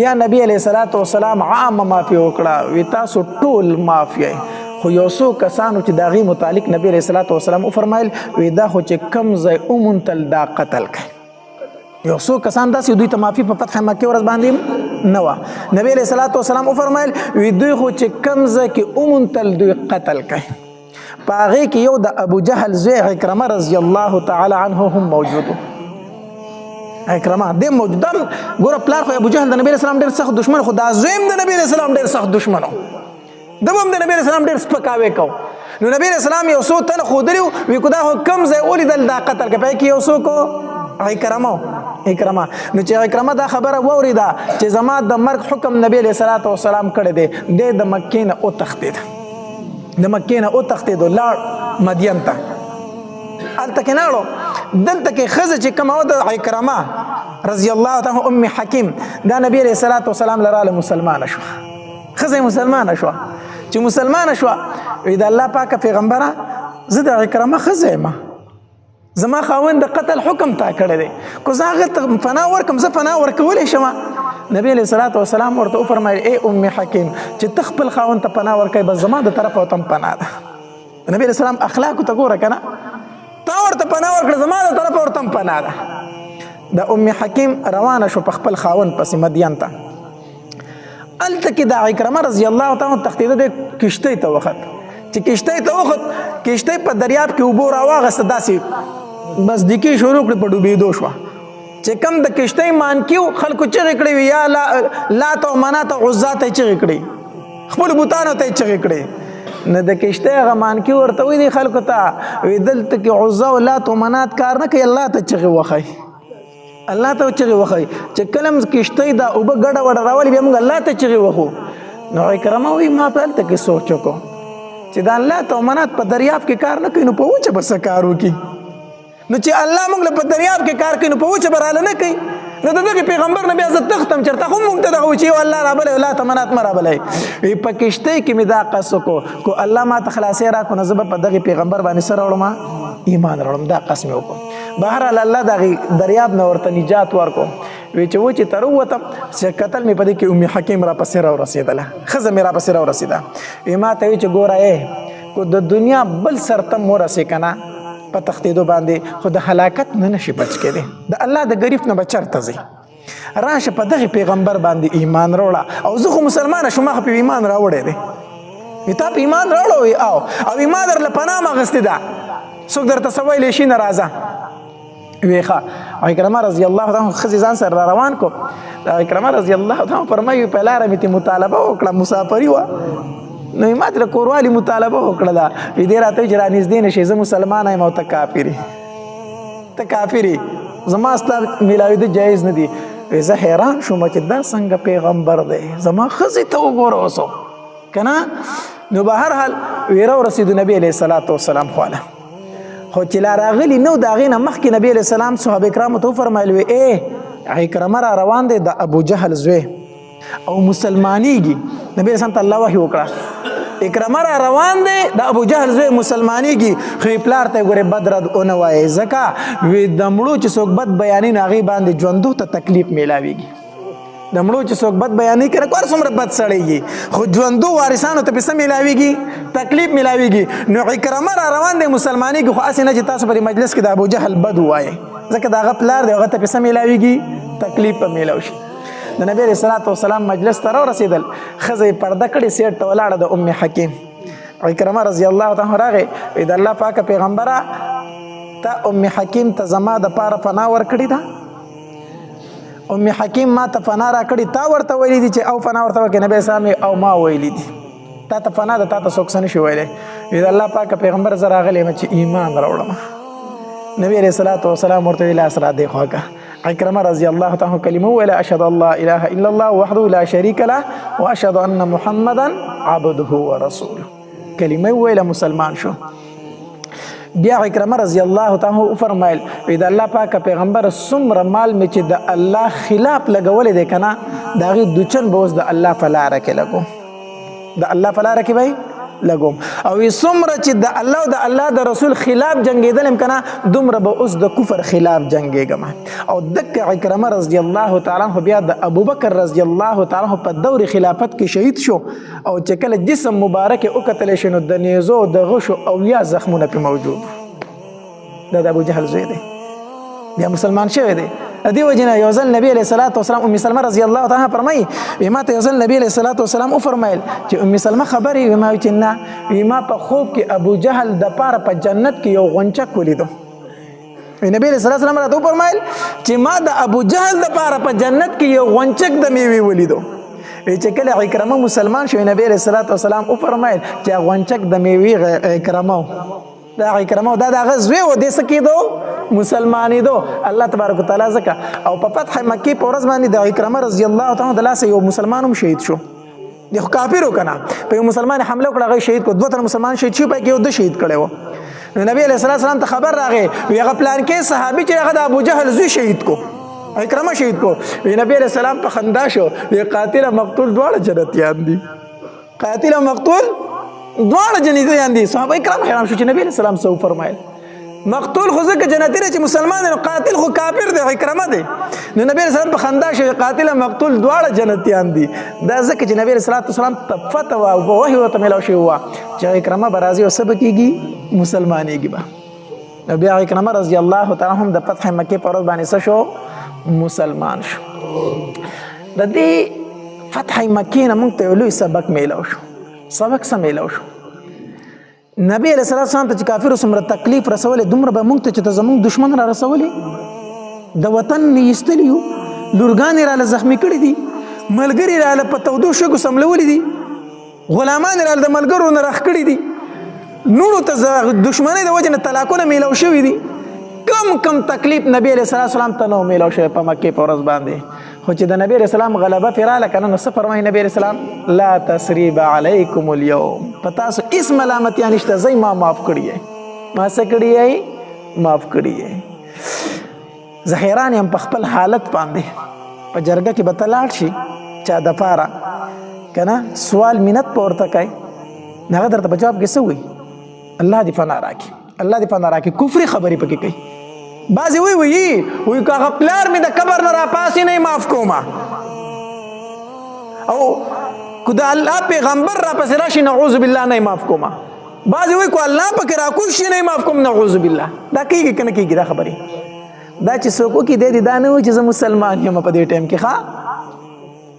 بیا نبی علیه الصلاة والسلام عامه معافي وکړه وی تاسو ټول معاف یئ خو یو څو کسانو چې د هغې متعلق نبی علیه الصلاة والسلام وفرمیل وی دا خو چې کم ځای ومونتل دا قتل کوي یو څو کسان داسې دوی ته معافي په فتح مکې ورځ باندې نه وه نبی علیه الصلاة والسلام وفرمیل وی دوی خو چې کم ځای کې ومونتل دوی قتل کوي په هغې کې یو د ابو جهل زوی عکرمه رضی الله تعالی عنه هم موجود و عکرمه دې موجود دا ګوره پلار خو ابو جهل د نبی علیه السلام ډېر سخت دشمن خو دا زوی هم د نبی علیه السلام ډېر سخت دشمن و ده هم د نبی علیه السلام ډېر سپکاوی کو نو نبی علیه السلام یو څو تنه ښودلي وو وی که دا خو کم ځای ولیدل دا قتل کوي په هغې کې یو څوک عکرمه نو چې عکرمه دا خبره واورېده چې زما د مرګ حکم نبی علیه الصلاة والسلام کړی دی دی د مکې نه وتښتېد د مکې نه وتښتېدو لاړ مدین ته هلته کې لاړو دلته کې ښځه چې کومه وه د عکرمه رضی الله تعالی ام حکیم دا نبی علیه الصلاة والسلام لراله مسلمانه شوه ښځه یې مسلمانه شوه چې مسلمانه شوه وی د الله پاکه پیغمبره زه د عکرمه ښځه یم زما خاوند د قتل حکم تا کړی دی که زه هغه ته پناه ورکړم زه پناه ورکولی شم نبی علیه الصلاة والسلام ورته وفرمیل ای ام حکیم چې ته خپل خاوند ته پناه ورکوې بس زما د طرفه ورته هم پناه ده نبی علیه السلام اخلاقو ته ګوره که نه تا ورته پناه ورکړه زما د طرفه ورته هم پناه ده د ام حکیم روانه شو په خپل خاوند پسې مدین ته هلته کې د عکرمه رضی الله تعالی تښتېده دی کشتۍ ته وخت چې کشتۍ ته وخت کشتۍ په دریاب کې اوبو راواغسته داسې بس دیکې شروع کړې په ډوبېدو شوه چې کم د کشتۍ مانکي و خلکو چغې کړې وي یا لات او منات او عزا ته یې چغې کړې خپلو بوتانو ته یې چغې کړې نه د کشتۍ هغه مانکي ورته وایي دي خلکو ته وایي دلته کې عزا او لات او منات کار نه کوي الله ته چغې وښئ الله ته چغې وښئ چې کله م کشتۍ دا اوبه ګډه وډه راولي بیا موږ الله ته چغې وښو نو عکرمه وایي ما په هلته کې سوچ وکړو چې دا لات او منات په دریاب کې کار نه کوي نو په وچه به څه کار وکړي نو چې الله موږ له په دریاب کې کار کوي نو په وچه به راله نه کوي نو د دغې پیغمبر نه بیا زه تښتم چېرته خو موږ ته دغه و چې یو الله رابلی او لات منات مه رابلی وي په کشتۍ کې مې دا قص وکړو کو الله ما ته خلاصۍ راکړو نو زه به په دغې پیغمبر باندې څه راوړم ایمان راوړم دا قص مې وکړو بهرحال الله دغې دریاب نه ورته نجات ورکړو وی چې وچې ته راووتم چې کتل مې په دې کې ام حکیم راپسې راورسېدله ښځه مې راپسې راورسېده وی ما ته وی چې ګوره کو د دنیا بل سرته م ورسې که نه په تښتېدو باندې خو د هلاکت نه نشي بچ کېدی د الله د ګریف نه به چېرته ځي راشه په دغې پیغمبر باندې ایمان راوړه او زه خو مسلمانه شوم ما خو په ایمان راوړی دی تا په ایمان راوړو او ایمان درله پناه م اخیستې ده څوک درته څه ویلی شي نه راځه ویې ښه عکرمه رضی الله تعالی ښځې ځان سره را روان کو عکرمه رضی الله تعالی فرمایي په لاره مې ترې مطالبه وکړه مسافري وه نو ما ترې کوروالي مطالبه وکړله وي دې راته وایي چې را نږدې نه شي زه مسلمانه یم او ته کافر یې ته کافر یې زما ستا میلاوېده جایز نه دي زه حیران شوم چې دا څنګه پیغمبر دی زما ښځې ته وګوره اوسو که نه نو به هر حال ویره ورسېدو نبي علیه الصلاة والسلام خواله خو چې لا راغلي نو د هغې نه مخکې نبي علیه السلام صحابه کرامو ته وفرمیل وی عکرمه را روان دی د ابو جهل زوی او مسلمانېږي نبي علیه السلام ته الله وحي وکړه عکرمه را روان دی د ابو جهل زوی مسلمانېږي خو یې پلار ته یې ګورې بد رد ونه وایې ځکه وی د مړو چې څوک بد بیانوي نو هغې باندې ژوندو ته تکلیف میلاویږي د مړو چې څوک بد بیانوي که نه هر څومره بد سړی خو ژوندو وارثانو ته پې څه میلاویږي تکلیف میلاویږي نو عکرمه را روان دی مسلمانېږي خو هسې نه چې تاسو په مجلس کې د ابو جهل بد ووایئ ځکه د هغه پلار دی هغه ته پې څه میلاویږي تکلیف به میلاو شي د نبي علیه الصلاة والسلام مجلس ته راورسېدل ښځه یې پرده کړې سیټ ته ولاړه د ام حکیم عکرمه رضی الله تعالی راغې وایي د الله پاکه پیغمبره ته ام حکیم ته زما دپاره پناه ورکړې ده ام حکیم ما ته پناه راکړې تا ورته ویلي دي چې او پناه ورته وکړې نبي اسلام او ما ویلي دي تا ته پناه ده تا ته څوک څه نشي ویلی وایي د الله پاکه پیغمبر زه راغلی یم چې ایمان راوړم نبي علیه الصلاة والسلام ورته ویي لاس را دې خوا که عکرمه رضی الله تعالی کلمه وویله اشهد ان لا اله الا الله وحده لا شریک له واشهد ان محمدا عبده ورسوله کلمه وویله مسلمان شو بیا عکرمه رضی الله تعالی وفرمایل وی د الله پاکه پیغمبر څومره مال مې چې د الله خلاف لګولی دی که نه د هغې دوچن به اوس د الله په لاره کې لګوم د الله په لاره کې به لګوم او څومره چې د الله او د الله د رسول خلاف جنګېدل یم که نه دومره به اوس د کفر خلاف جنګېږم او دکه عکرمه رضی الله تعالی عنه بیا د ابوبکر رضی الله تعالی عنه په دور خلافت کې شهید شو او چې کله جسم مبارک یې وکتلی شي نو د نیزو د غشو اویا زخمونه پې موجود دا د ابو جهل زوی دی بیا مسلمان شوی دی دې وجې نه یو ځل نبي علیه الصلاة والسلام ام سلمه رضی الله تعالی فرمایي وی ما ته یو ځل نبي علیه الصلاة والسلام وفرمیل چې ام سلمه خبرې وی ما وی چې نه وی ما په خوب کې ابو جهل دپاره په جنت کې یو غونچک ولیدو نبی علیه الصلاة والسلام راته وفرمیل چې ما د ابو جهل دپاره په جنت کې یو غونچک د میوې ولیدو چې کله عکرمه مسلمان شو نبی علیه الصلاة والسلام وفرمیل چې غونچک د میوې عکرمه دا عکرمه دا د هغه زوی و دې څه کېدو مسلمانېدو الله تبارک وتعالی ځکه او په فتح مکې په ورځ باندې د عکرمه رضی الله تعالی د لاسه یو مسلمان هم شهید شو دی خو کافر و که نه په یو مسلمان حمله وکړه هغه شهید کړو 2 تنه مسلمان شهید شي په کې یو ده شهید کړی و نو نبی علیه الصلاة والسلام ته خبر راغی وی هغه پلانکې صحابي چې هغه د ابو جهل زوی شهید کو عکرمه شهید کو وی نبی علیه السلام په خندا شو وی قاتل مقتول دواړه جنتیان دي قاتل مقتول دواړه جنتیان دي صحابه کرام حیران شو چې نبی علیه السلام څه وفرمایل مقتول خو ځکه جنتي دی چې مسلمان دی نو قاتل خو کافر دی عکرمه دی نو نبی علیه السلام په خندا شو قاتل مقتول دواړه جنتیان دي دا ځکه چې نبی علیه الصلاة والسلام ته فتح وه او وحي ورته میلاو شوی وه چې عکرمه به راځي او څه به کېږي مسلمانېږي به نو بیا عکرمه رضی الله تعالی هم د فتح مکې په ورځ باندې څه شو مسلمان شو د دې فتح مکې نه موږ ته یو لوی سبق میلاو شو سبق څه میلاو شو نبی علیه الصلاة والسلام ته چې کافرو څومره تکلیف رسولی دومره به موږ ته چې ته زموږ دشمن را رسولی د وطن نه ایستلي یو لورګانې راله زخمي کړي دي ملګري راله په تودو شګو سملولي دي غلامان راله د ملګرو نه رخ کړي دي نورو ته دشمنۍ د وجې نه طلاقونه میلاو شوي دي کم تکلیف نبی علیه الصلاة والسلام ته نه میلاو شوی په مکې په ورځ باندې خو چې د نبی علیه السلام غلبه پرې راله که نه نو څه فرمایي نبی علیه السلام لا تسریب علیکم اليوم په تاسو هېڅ ملامتیا نشته زه ما معاف کړي یې ما څه کړي یې معاف کړي یې زه حیران یم په خپل حالت باندې په جرګه کې به ته لاړ شي چا دپاره که نه سوال منت په ورته کوي هغه درته په جواب کې څه وایي الله دې پناه راکړي الله دې پناه راکړي کفري خبرې پکې کوي بعضې وی که هغه پلار مې د قبر نه راپاسې نه معاف کومه او که د الله پیغمبر راپسې راشي نعوذ بالله نه معاف کومه بعضې وی که الله پکې راکوز شي نه معاف کوم نعوذ بالله دا کېږي که نه کېږي دا خبرې دا چې څوک وکړي دی دا نه وایي چې زه مسلمان یم په دې ټایم کې ښه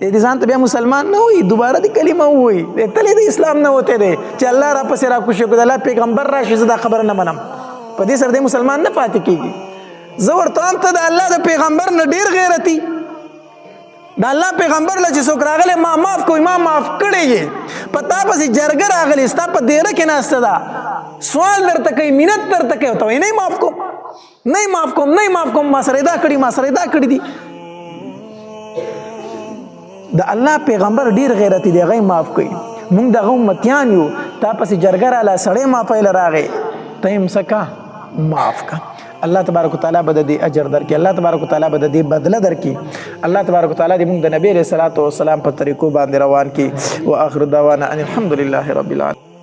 دې ځان ته بیا مسلمان نه وي دوباره دې کلمه ووایي تلې د اسلام نه وتی دی چې الله را پسې را کوشي کړو د الله پیغمبر راشي زه دا خبره نه منم په دې سره دې مسلمان نه پاتې کېږي زه ورته وایم ته د الله د پیغمبر نه ډېر غیرتي د الله پیغمبر له چې څوک راغلی ما معاف کوي ما معاف کړی یې په تا پسې جرګه راغلې ستا په دیره کې ناسته ده سوال درته کوي منت درته کوي ته وایي نه معاف کوم نه معاف کوم نه معاف کوم ما سره دا کړي ما سره دا کړي دي د الله پیغمبر ډیر غیرتی دی هغه معاف کوي موږ دغه امتیان یو تا پسې جرګه راله سړی معافی له راغې ته یې مسکه معاف کا الله تبارک وتعالی به د دې اجر درکړي الله تبارک وتعالی به د دې بدله درکړي الله تبارک وتعالی دې موږ د نبی علیه الصلاة والسلام په طریقو باندې روان کړي واخر دعوانا ان الحمد لله رب العالمین